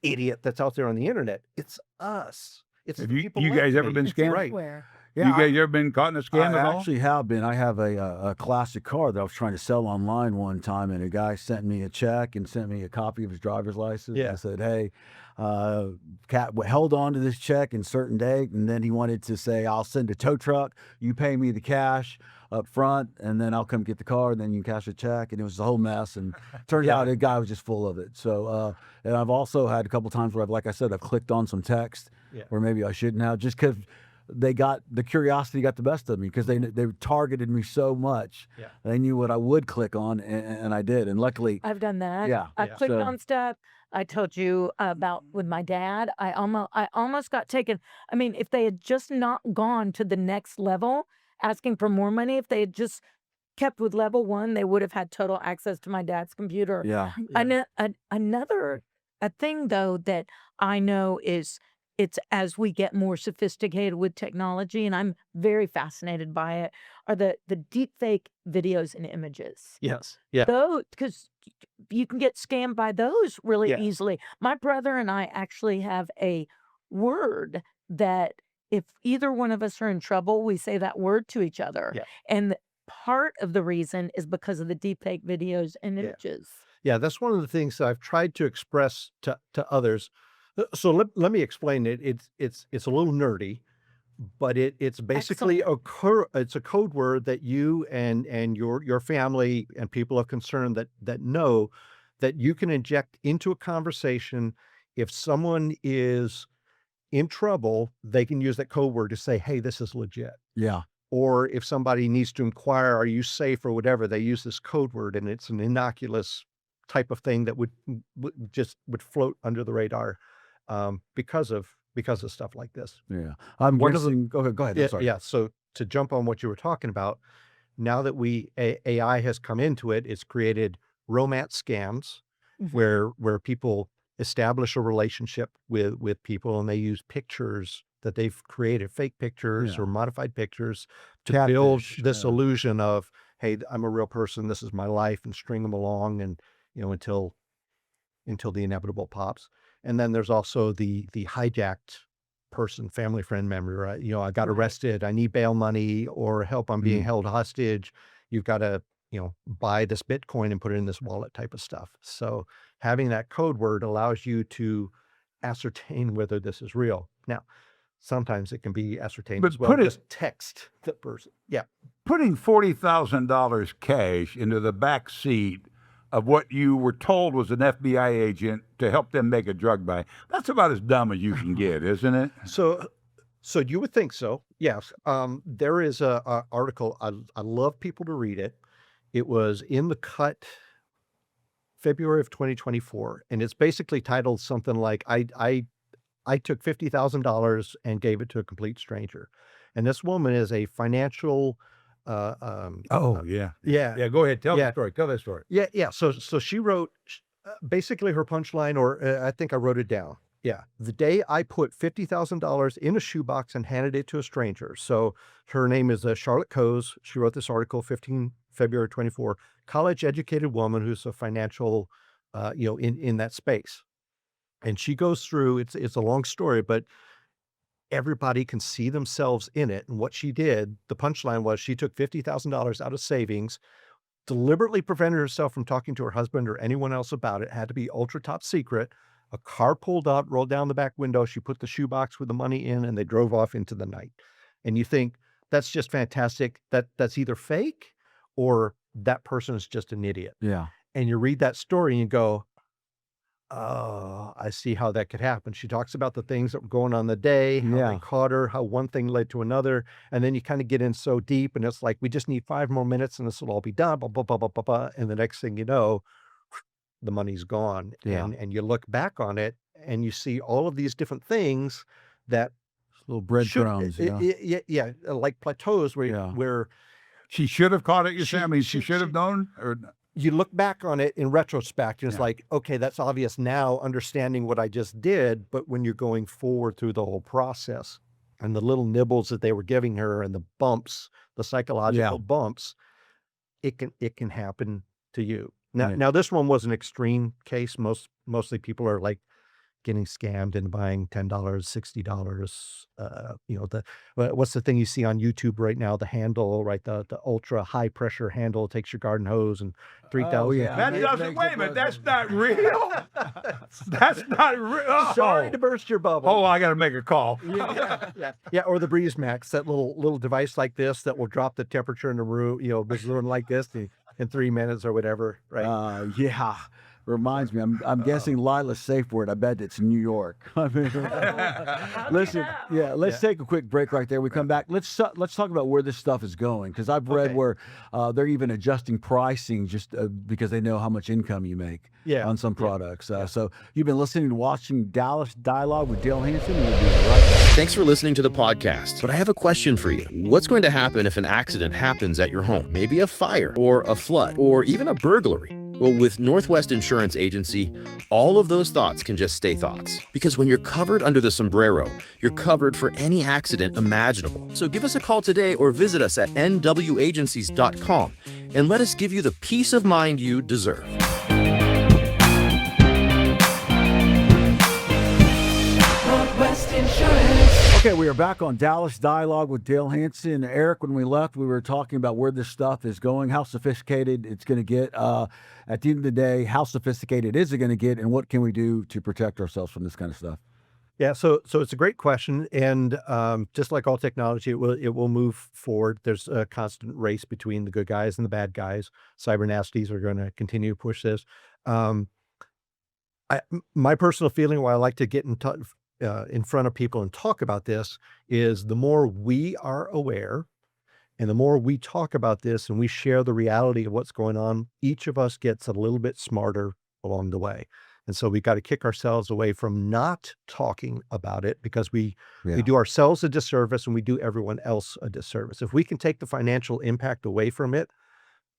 idiot that's out there on the internet. It's us. It's Have the you people guys like ever me. been scammed? Right. Yeah, you ever been caught in a scam I at all? actually have been. I have a classic car that I was trying to sell online one time, and a guy sent me a check and sent me a copy of his driver's license. Yeah. And said, "Hey, Cat held on to this check in certain date," and then he wanted to say, "I'll send a tow truck. You pay me the cash up front, and then I'll come get the car, and then you can cash the check." And it was a whole mess. And turned out the guy was just full of it. So, and I've also had a couple times where like I said, I've clicked on some text where maybe I shouldn't have, just because the curiosity got the best of me, because they targeted me so much. Yeah. They knew what I would click on, and I did. And luckily, I've done that. Yeah. I clicked on stuff. I told you about with my dad. I almost got taken. I mean, if they had just not gone to the next level, asking for more money, if they had just kept with level 1, they would have had total access to my dad's computer. yeah, Another thing though that I know is, it's as we get more sophisticated with technology, and I'm very fascinated by it, are the deep fake videos and images. Yes. Yeah. Those, because you can get scammed by those really Yeah. easily. My brother and I actually have a word that if either one of us are in trouble, we say that word to each other. Yeah. And part of the reason is because of the deep fake videos and images. Yeah, that's one of the things that I've tried to express to others. So let me explain it. It's a little nerdy, but it's basically it's a code word that you and your family and people of concern that know that you can inject into a conversation. If someone is in trouble, they can use that code word to say, "Hey, this is legit." yeah, Or if somebody needs to inquire, "Are you safe?" or whatever, they use this code word, and it's an innocuous type of thing that would float under the radar, because of stuff like this. yeah. I'm One of the- guessing. Okay, go ahead. I'm Yeah, sorry. yeah. So to jump on what you were talking about, now that AI has come into it, it's created romance scams where people establish a relationship with people, and they use pictures that they've created, fake pictures Yeah. or modified pictures, to Catfish, build this yeah. illusion of, "Hey, I'm a real person. This is my life," and string them along, and until the inevitable pops. And then there's also the hijacked person, family, friend member, right? "I got arrested. I need bail money," or "Help, I'm being held hostage. You've got to, buy this Bitcoin and put it in this wallet," type of stuff. So having that code word allows you to ascertain whether this is real. Now, sometimes it can be ascertained But as well. put it- Just text the person. Yeah. Putting $40,000 cash into the back seat of what you were told was an FBI agent to help them make a drug buy, that's about as dumb as you can get, isn't it? So you would think so. Yes. There is a article. I love people to read it. It was in the Cut, February of 2024, and it's basically titled something like, I took $50,000 and gave it to a complete stranger. And this woman is a financial, Oh, yeah. yeah, Yeah, go ahead. Tell Yeah. the story. Tell that story. yeah. So she wrote, basically her punchline, or I think I wrote it down. Yeah. "The day I put $50,000 in a shoebox and handed it to a stranger." So her name is Charlotte Coase. She wrote this article, February 24, college educated woman who's a financial, in that space. And she goes through, it's a long story, but everybody can see themselves in it. And what she did, the punchline was, she took $50,000 out of savings, deliberately prevented herself from talking to her husband or anyone else about it. It had to be ultra top secret. A car pulled up, rolled down the back window. She put the shoebox with the money in, and they drove off into the night. And you think, that's just fantastic. That's either fake or that person is just an idiot. Yeah. And you read that story and you go, "Oh, I see how that could happen." She talks about the things that were going on the day, how Yeah. they caught her, how one thing led to another. And then you kind of get in so deep, and it's like, we just need 5 more minutes and this will all be done. Blah, blah, blah, blah, blah, blah. And the next thing you know, the money's gone. Yeah. And you look back on it and you see all of these different things that Little breadcrumbs. yeah, like plateaus where Yeah. where She should have caught it, you say? I mean, she should have known? Or you look back on it in retrospect, and it's Yeah. like, okay, that's obvious now, understanding what I just did. But when you're going forward through the whole process and the little nibbles that they were giving her and the bumps, the psychological bumps, it can happen to you. Now, Right. now this one was an extreme case. Mostly people are like getting scammed into buying $10, $60. What's the thing you see on YouTube right now? The handle, right? The ultra high pressure handle takes your garden hose and 3,000. Oh, yeah. That doesn't. Wait a minute. That's not real. That's not real. Oh. Sorry to burst your bubble. Oh, I got to make a call. Yeah, or the Breeze Max, that little device like this that will drop the temperature in the room, balloon like this in 3 minutes or whatever, right? Yeah. Reminds me, I'm guessing Lila's safe word. I bet it's New York. I mean, let's take a quick break right there. We come back. Let's talk about where this stuff is going, because I've read where they're even adjusting pricing just because they know how much income you make on some products. So you've been listening and watching Dallas Dialogue with Dale Hansen. We'll be right back. Thanks for listening to the podcast, but I have a question for you. What's going to happen if an accident happens at your home? Maybe a fire or a flood or even a burglary. Well, with Northwest Insurance Agency, all of those thoughts can just stay thoughts. Because when you're covered under the sombrero, you're covered for any accident imaginable. So give us a call today or visit us at nwagencies.com and let us give you the peace of mind you deserve. Northwest Insurance. Okay, we are back on Dallas Dialogue with Dale Hansen. Eric, when we left, we were talking about where this stuff is going, how sophisticated it's going to get. At the end of the day, how sophisticated is it going to get, and what can we do to protect ourselves from this kind of stuff? Yeah, so it's a great question, and just like all technology, it will move forward. There's a constant race between the good guys and the bad guys. Cyber nasties are going to continue to push this. My personal feeling, why I like to get in front of people and talk about this, is the more we are aware and the more we talk about this and we share the reality of what's going on, each of us gets a little bit smarter along the way. And so we've got to kick ourselves away from not talking about it, because we do ourselves a disservice and we do everyone else a disservice. If we can take the financial impact away from it,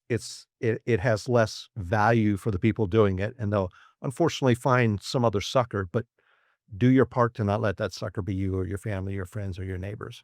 it has less value for the people doing it, and they'll unfortunately find some other sucker, but do your part to not let that sucker be you or your family, your friends, or your neighbors.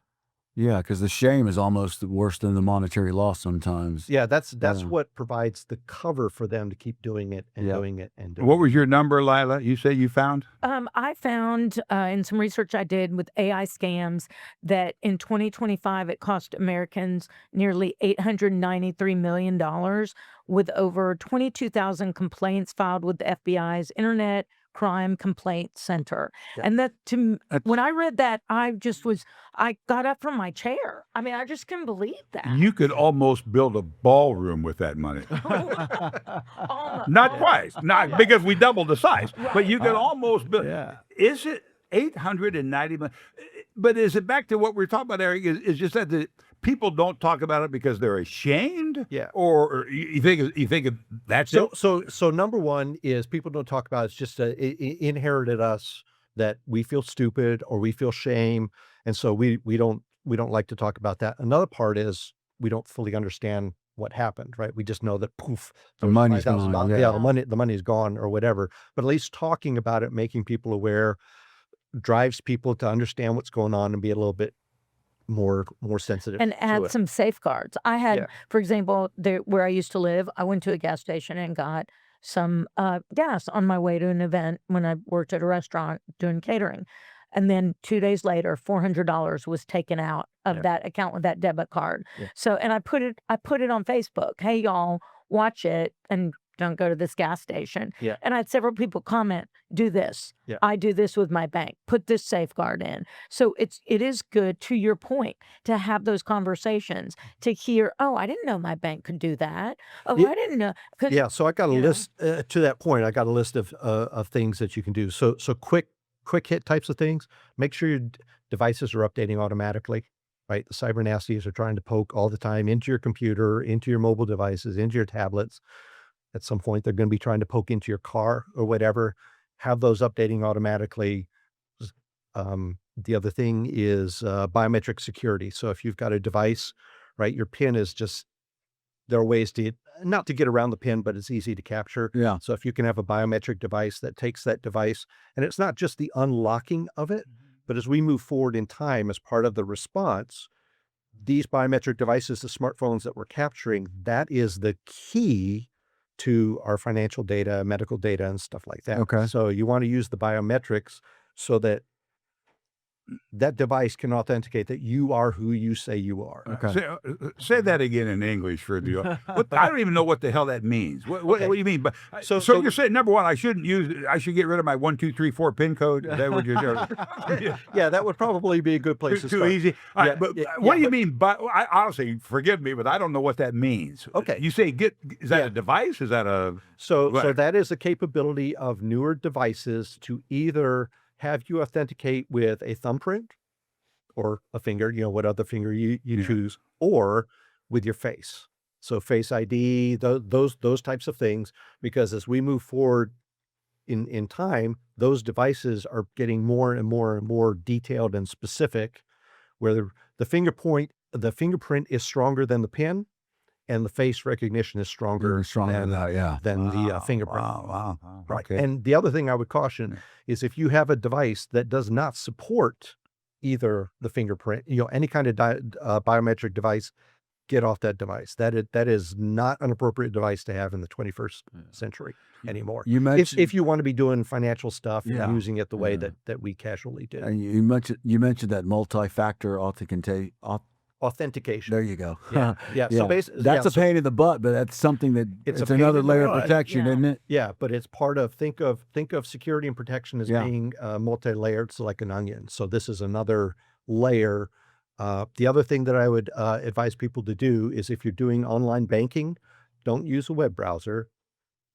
Yeah, because the shame is almost worse than the monetary loss sometimes. Yeah, that's what provides the cover for them to keep doing it and doing it and doing What was your number, Lila? You say you found? I found in some research I did with AI scams that in 2025 it cost Americans nearly $893 million, with over 22,000 complaints filed with the FBI's Internet Crime Complaint Center. And when I read that, I got up from my chair. I mean, I just couldn't believe that. You could almost build a ballroom with that money. Not twice, not because we doubled the size, but you could almost build. Is it 890 million? But is it back to what we're talking about, Eric? Is just that the people don't talk about it because they're ashamed? Yeah. Or you think that's it? So number one is people don't talk about it. It's just it inherited us that we feel stupid or we feel shame, and so we don't like to talk about that. Another part is we don't fully understand what happened, right? We just know that poof, the money's gone. The money's gone or whatever. But at least talking about it, making people aware, drives people to understand what's going on and be a little bit more sensitive and add some safeguards. I had, for example, where I used to live, I went to a gas station and got some gas on my way to an event when I worked at a restaurant doing catering. And then 2 days later, $400 was taken out of that account with that debit card. So, and I put it on Facebook. Hey, y'all, watch it and don't go to this gas station. And I had several people comment, do this. I do this with my bank. Put this safeguard in. So it is good, to your point, to have those conversations, to hear, oh, I didn't know my bank could do that. Oh, I didn't know. So I got a list, to that point, I got a list of things that you can do. So quick hit types of things. Make sure your devices are updating automatically, right? The cyber nasties are trying to poke all the time into your computer, into your mobile devices, into your tablets. At some point, they're going to be trying to poke into your car or whatever. Have those updating automatically. The other thing is biometric security. So if you've got a device, right, your PIN is just, there are ways not to get around the PIN, but it's easy to capture. So if you can have a biometric device that takes that device, and it's not just the unlocking of it, but as we move forward in time, as part of the response, these biometric devices, the smartphones that we're capturing, that is the key to our financial data, medical data, and stuff like that. Okay. So you want to use the biometrics so that that device can authenticate that you are who you say you are. Okay. Say that again in English for the. I don't even know what the hell that means. What do you mean? But So you're saying number one, I shouldn't use. I should get rid of my 1, 2, 3, 4 PIN code. Is that what you're doing? Yeah, that would probably be a good place to Too start. easy. All Yeah, right, but yeah, what do you but- mean? But honestly, forgive me, but I don't know what that means. Okay. You say get? Is that Yeah. a device? Is that a? So What? that is a capability of newer devices to either have you authenticate with a thumbprint or a finger, what other finger you choose, or with your face. So Face ID, those types of things, because as we move forward in time, those devices are getting more and more and more detailed and specific, where the fingerprint is stronger than the pin, and the face recognition is stronger than that, yeah. than the fingerprint. Wow. Right. Okay. And the other thing I would caution is if you have a device that does not support either the fingerprint, any kind of biometric device, get off that device. That is not an appropriate device to have in the 21st century anymore. You mentioned if you want to be doing financial stuff Yeah. and using it the way that we casually do. and you mentioned that multi-factor authentication. Authentication. There you go. Yeah. Yeah. So basically, that's a pain in the butt, but that's something that It's it's a pain another in the layer of butt. protection, isn't it? Yeah, but it's part of think of security and protection as Yeah. being multi-layered, so like an onion. So this is another layer. The other thing that I would advise people to do is if you're doing online banking, don't use a web browser.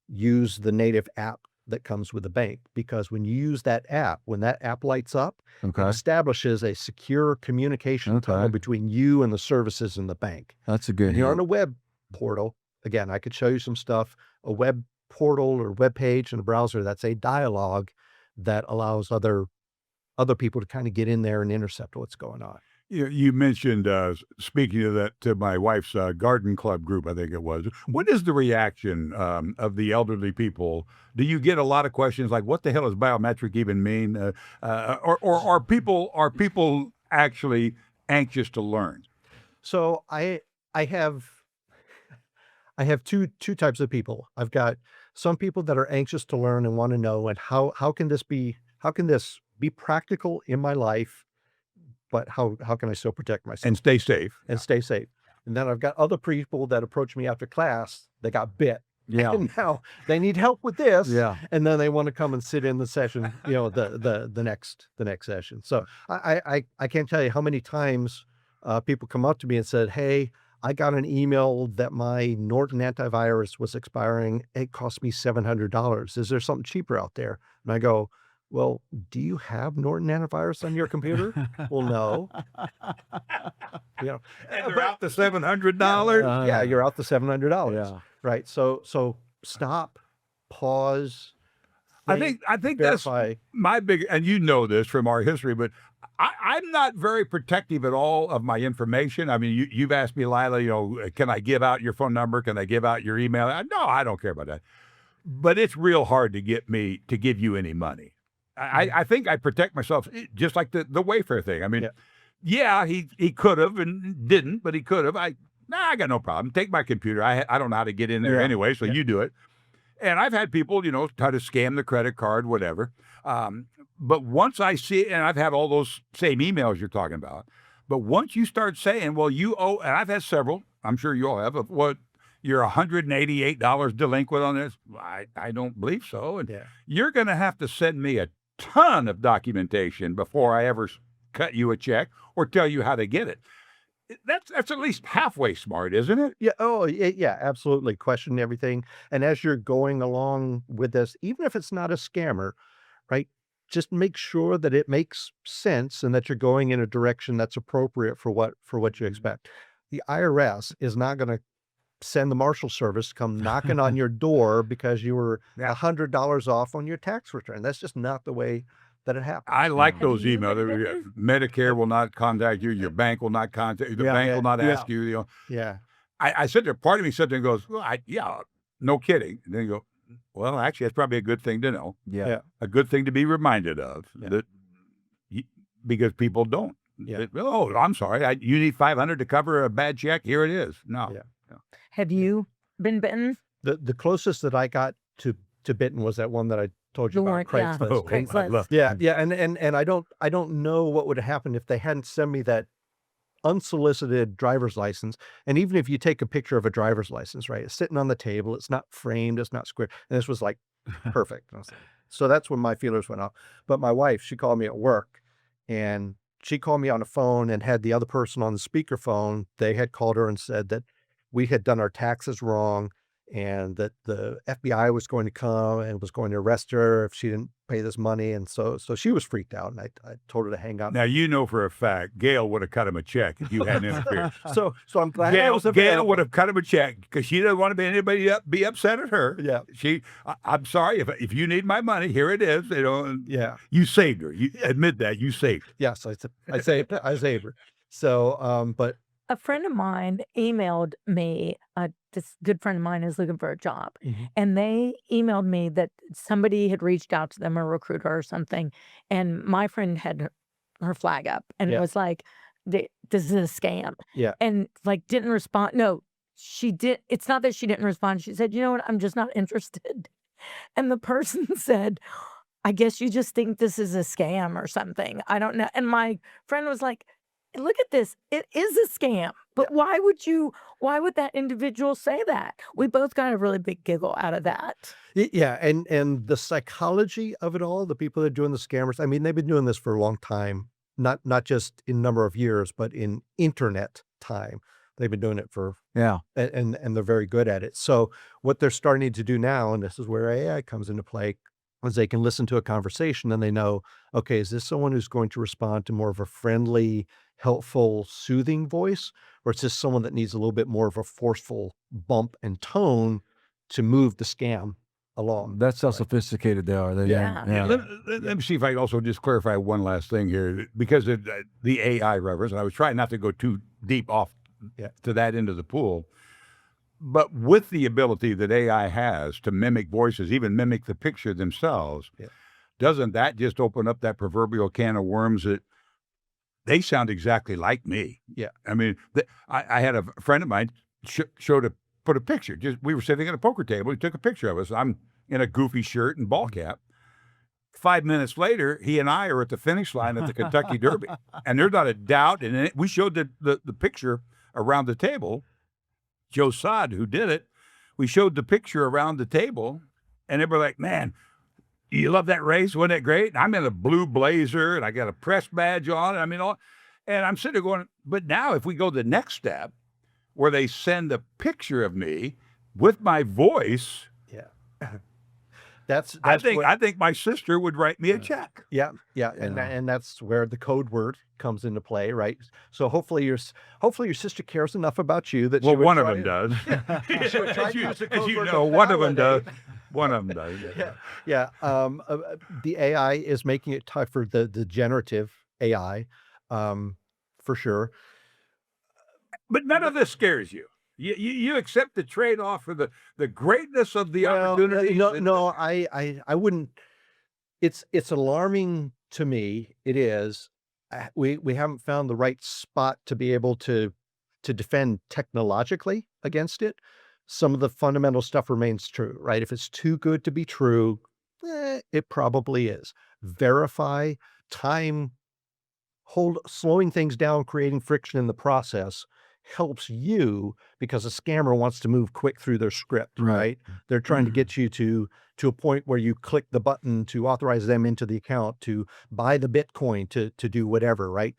Use the native app that comes with the bank, because when you use that app, when that app lights up, Okay. it establishes a secure communication tunnel between you and the services in the bank. That's a good When you're on hint. a web portal, again, I could show you some stuff, a web portal or web page in a browser, that's a dialogue that allows other people to kind of get in there and intercept what's going on. You mentioned, speaking of that, to my wife's garden club group, I think it was. What is the reaction of the elderly people? Do you get a lot of questions like, what the hell does biometric even mean? Or are people actually anxious to learn? So I have two types of people. I've got some people that are anxious to learn and want to know, and how can this be practical in my life, but how can I still protect myself And stay safe. and stay safe? And then I've got other people that approach me after class that got bit. Yeah. And now they need help with this. Yeah. And then they want to come and sit in the session, the next session. So I can't tell you how many times people come up to me and said, "Hey, I got an email that my Norton antivirus was expiring. It cost me $700. Is there something cheaper out there?" And I go, "Well, do you have Norton antivirus on your computer?" "Well, no." And they're out the $700. Yeah, you're out the $700. Yeah. Right. So stop, pause. I think that's verify. my big, and you know this from our history, but I'm not very protective at all of my information. I mean, you've asked me, Lila, can I give out your phone number? Can I give out your email? No, I don't care about that. But it's real hard to get me to give you any money. I think I protect myself just like the Wayfair thing. I mean, yeah, he could have and didn't, but he could have. I got no problem. Take my computer. I don't know how to get in there anyway, so you do it. And I've had people, try to scam the credit card, whatever. But once I see it, and I've had all those same emails you're talking about, but once you start saying, well, you owe, and I've had several, I'm sure you all have, of what, you're $188 delinquent on this? I don't believe so. And you're going to have to send me a ton of documentation before I ever cut you a check or tell you how to get it. That's at least halfway smart, isn't it? Yeah. Oh, yeah, absolutely. Question everything. And as you're going along with this, even if it's not a scammer, right, just make sure that it makes sense and that you're going in a direction that's appropriate for what you expect. The IRS is not going to send the Marshal Service to come knocking on your door because you were $100 off on your tax return. That's just not the way that it happens. I like those emails. Medicare will not contact you. Your bank will not contact you. The bank will not ask you. Yeah. I sit there. Part of me sits there and goes, well, no kidding. And then you go, well, actually, that's probably a good thing to know. Yeah. A good thing to be reminded of because people don't. Yeah. Oh, I'm sorry. You need $500 to cover a bad check. Here it is. No. Have you been bitten? The closest that I got to bitten was that one that I told you The about, one, yeah. Craigslist. Oh, I Craigslist. love Yeah, yeah, and I don't know what would have happened if they hadn't sent me that unsolicited driver's license. And even if you take a picture of a driver's license, right, it's sitting on the table, it's not framed, it's not square, and this was like perfect. I was like, so that's when my feelers went off. But my wife, she called me at work, and she called me on the phone and had the other person on the speakerphone. They had called her and said that we had done our taxes wrong, and that the FBI was going to come and was going to arrest her if she didn't pay this money. And so she was freaked out, and I told her to hang up. Now, you know for a fact, Gail would have cut him a check if you hadn't interfered. So I'm glad I was Gail available. would have cut him a check because she doesn't want to be anybody be upset at her. Yeah. I'm sorry if you need my money, here it is. Yeah. You saved her. You admit that you saved her. Yes, I saved her. So, but A friend of mine emailed me, this good friend of mine is looking for a job, and they emailed me that somebody had reached out to them, a recruiter or something, and my friend had her flag up, and it Yeah. was like, this is a scam. Yeah. And like didn't respond. No, she did. It's not that she didn't respond. She said, you know what, I'm just not interested. And the person said, I guess you just think this is a scam or something. I don't know. And my friend was like, look at this. It is a scam. But why would that individual say that? We both got a really big giggle out of that. Yeah, and the psychology of it all, the people that are doing the scammers, I mean, they've been doing this for a long time, not just in number of years, but in internet time. They've been doing it for, and they're very good at it. So what they're starting to do now, and this is where AI comes into play, is they can listen to a conversation and they know, okay, is this someone who's going to respond to more of a friendly, helpful, soothing voice, or is this someone that needs a little bit more of a forceful bump and tone to move the scam along? That's how sophisticated they are. Let me see if I can also just clarify one last thing here, because of the AI reference, and I was trying not to go too deep off to that end of the pool. But with the ability that AI has to mimic voices, even mimic the picture themselves, doesn't that just open up that proverbial can of worms that they sound exactly like me? Yeah. I mean, I had a friend of mine put a picture. We were sitting at a poker table. He took a picture of us. I'm in a goofy shirt and ball cap. 5 minutes later, he and I are at the finish line at the Kentucky Derby. And there's not a doubt. And we showed the picture around the table. Joe Sod, who did it, we showed the picture around the table, and they were like, man, you love that race? Wasn't it great? And I'm in a blue blazer, and I got a press badge on. I mean, and I'm sitting there going, but now if we go the next step, where they send a picture of me with my voice, That's I think my sister would write me a check. Yeah. And that's where the code word comes into play, right? So hopefully your sister cares enough about you that she would one of try them to- does. she would try to use the code word to one of them does. validate. One of them does. Yeah. The AI is making it tough for the generative AI, for sure. But none of this scares you. You accept the trade-off for the greatness of the opportunity. No, I wouldn't. It's alarming to me. It is. We haven't found the right spot to be able to defend technologically against it. Some of the fundamental stuff remains true, right? If it's too good to be true, it probably is. Verify, time, slowing things down, creating friction in the process helps you, because a scammer wants to move quick through their script, right? They're trying to get you to a point where you click the button to authorize them into the account, to buy the Bitcoin, to do whatever, right?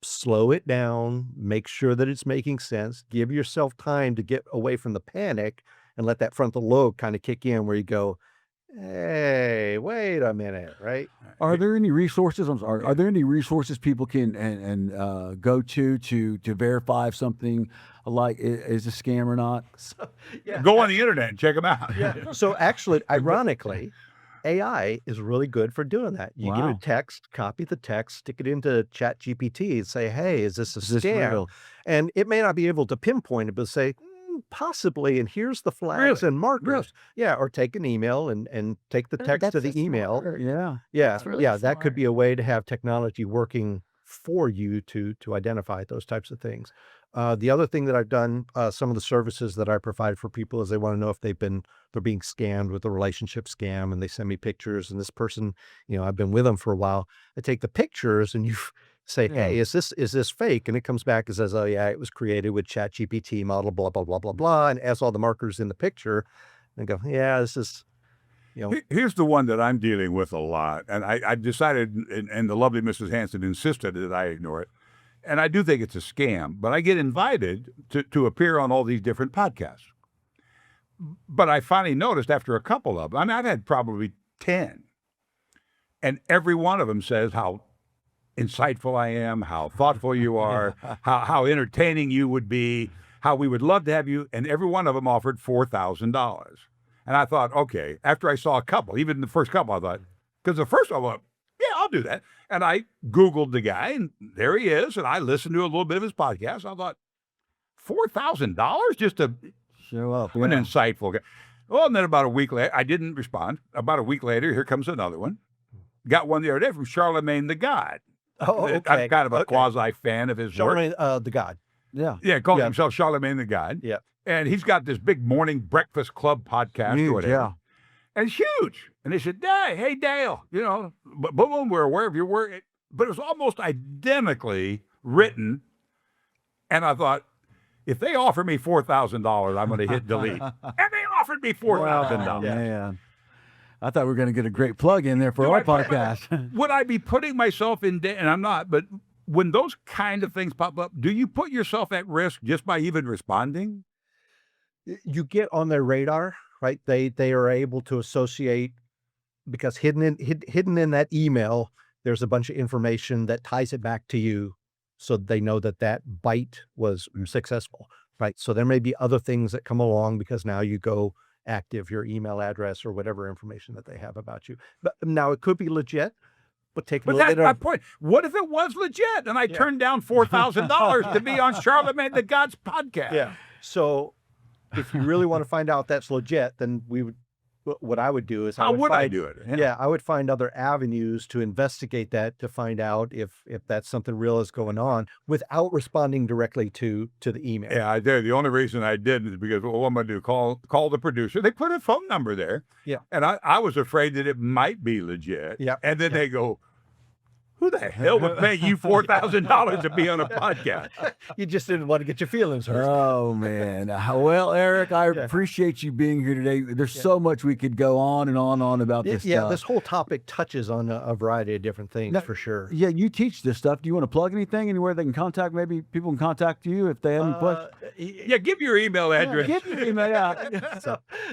Slow it down, make sure that it's making sense, give yourself time to get away from the panic, and let that frontal lobe kind of kick in where you go, hey, wait a minute, right? Are there any resources? Are there any resources people can go to verify if something like is a scam or not? Go on the internet and check them out. So actually, ironically, AI is really good for doing that. You get a text, copy the text, stick it into ChatGPT, and say, "Hey, is this a scam?" Real? And it may not be able to pinpoint it, but say, possibly, and here's the flags and markers. Yeah, or take an email and take the text to the email. Smart. Yeah, That's really that could smart. be a way to have technology working for you to identify those types of things. The other thing that I've done, some of the services that I provide for people is they want to know if they're being scammed with a relationship scam, and they send me pictures, and this person, I've been with them for a while. I take the pictures and you say, hey, is this fake? And it comes back and says, oh yeah, it was created with ChatGPT model, blah, blah, blah, blah, blah. And as all the markers in the picture, and go, yeah, this is, Here's the one that I'm dealing with a lot. And I decided, and the lovely Mrs. Hanson insisted that I ignore it. And I do think it's a scam, but I get invited to appear on all these different podcasts. But I finally noticed after a couple of them, I mean, I've had probably 10. And every one of them says how insightful I am, how thoughtful you are, how entertaining you would be, how we would love to have you. And every one of them offered $4,000. And I thought, okay, after I saw a couple, even the first couple, I thought, because the first one, I went, yeah, I'll do that. And I Googled the guy, and there he is. And I listened to a little bit of his podcast. I thought, $4,000 just to show up? An insightful guy. Well, and then about a week later, I didn't respond. About a week later, here comes another one. Got one the other day from Charlemagne the God. Oh, okay. I'm kind of a quasi fan of his Charlemagne, work. the God. Yeah. Calling himself Charlemagne the God. Yeah. And he's got this big morning breakfast club podcast Huge, or whatever. yeah. And it's huge. And they said, hey, Dale, boom, we're aware of your work. But it was almost identically written. And I thought, if they offer me $4,000, I'm going to hit delete. And they offered me $4,000. Man. I thought we were going to get a great plug in there for our podcast. Would I be putting myself in debt? And I'm not. But when those kind of things pop up, do you put yourself at risk just by even responding? You get on their radar, right? They are able to associate, because hidden in that email, there's a bunch of information that ties it back to you, so they know that bite was successful, right? So there may be other things that come along because now you go active, your email address or whatever information that they have about you. But now it could be legit, but take a little bit of... That's my point. What if it was legit and I turned down $4,000 to be on Charlemagne the God's podcast? Yeah. So if you really want to find out that's legit, then what I would do is I would do it? Yeah, I would find other avenues to investigate that, to find out if that's something real is going on without responding directly to the email. Yeah, I did. The only reason I didn't is because what I'm going to do, call the producer. They put a phone number there. Yeah. And I was afraid that it might be legit. Yeah. And then they go, who the hell would pay you $4,000 to be on a podcast? You just didn't want to get your feelings hurt. Oh, man. Well, Eric, I appreciate you being here today. There's so much we could go on and on about this stuff. Yeah, this whole topip touches on a variety of different things, for sure. Yeah, you teach this stuff. Do you want to plug anything, anywhere they can contact? Maybe people can contact you if they have any questions? Yeah, give your email address. Give your email, yeah.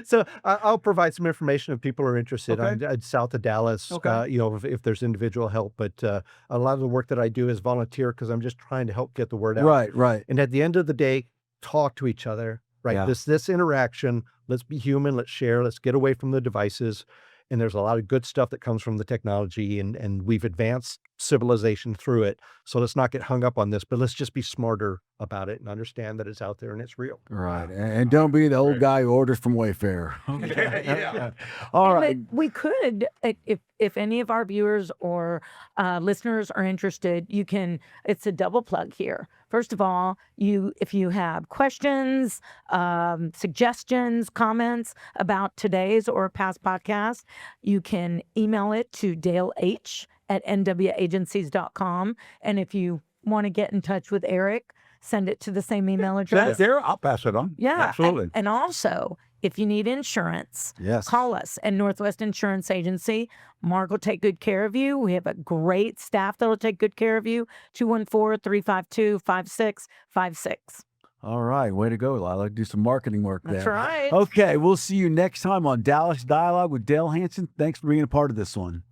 So I'll provide some information if people are interested. Okay. I'm south of Dallas, Okay. If there's individual help. But a lot of the work that I do is volunteer, because I'm just trying to help get the word out. Right. And at the end of the day, talk to each other, right? Yeah. This interaction, let's be human, let's share, let's get away from the devices. And there's a lot of good stuff that comes from the technology, and we've advanced civilization through it. So let's not get hung up on this, but let's just be smarter about it and understand that it's out there and it's real. Right. And don't be the old guy who orders from Wayfair. Yeah. All right. But we could, if any of our viewers or listeners are interested, it's a double plug here. First of all, if you have questions, suggestions, comments about today's or past podcast, you can email it to daleh@nwagencies.com. And if you want to get in touch with Eric, send it to the same email address. There, I'll pass it on. Yeah. Absolutely. And also, if you need insurance, call us at Northwest Insurance Agency. Mark will take good care of you. We have a great staff that will take good care of you. 214-352-5656. All right. Way to go, Lila. Do some marketing work there. That's right. Okay. We'll see you next time on Dallas Dialogue with Dale Hanson. Thanks for being a part of this one.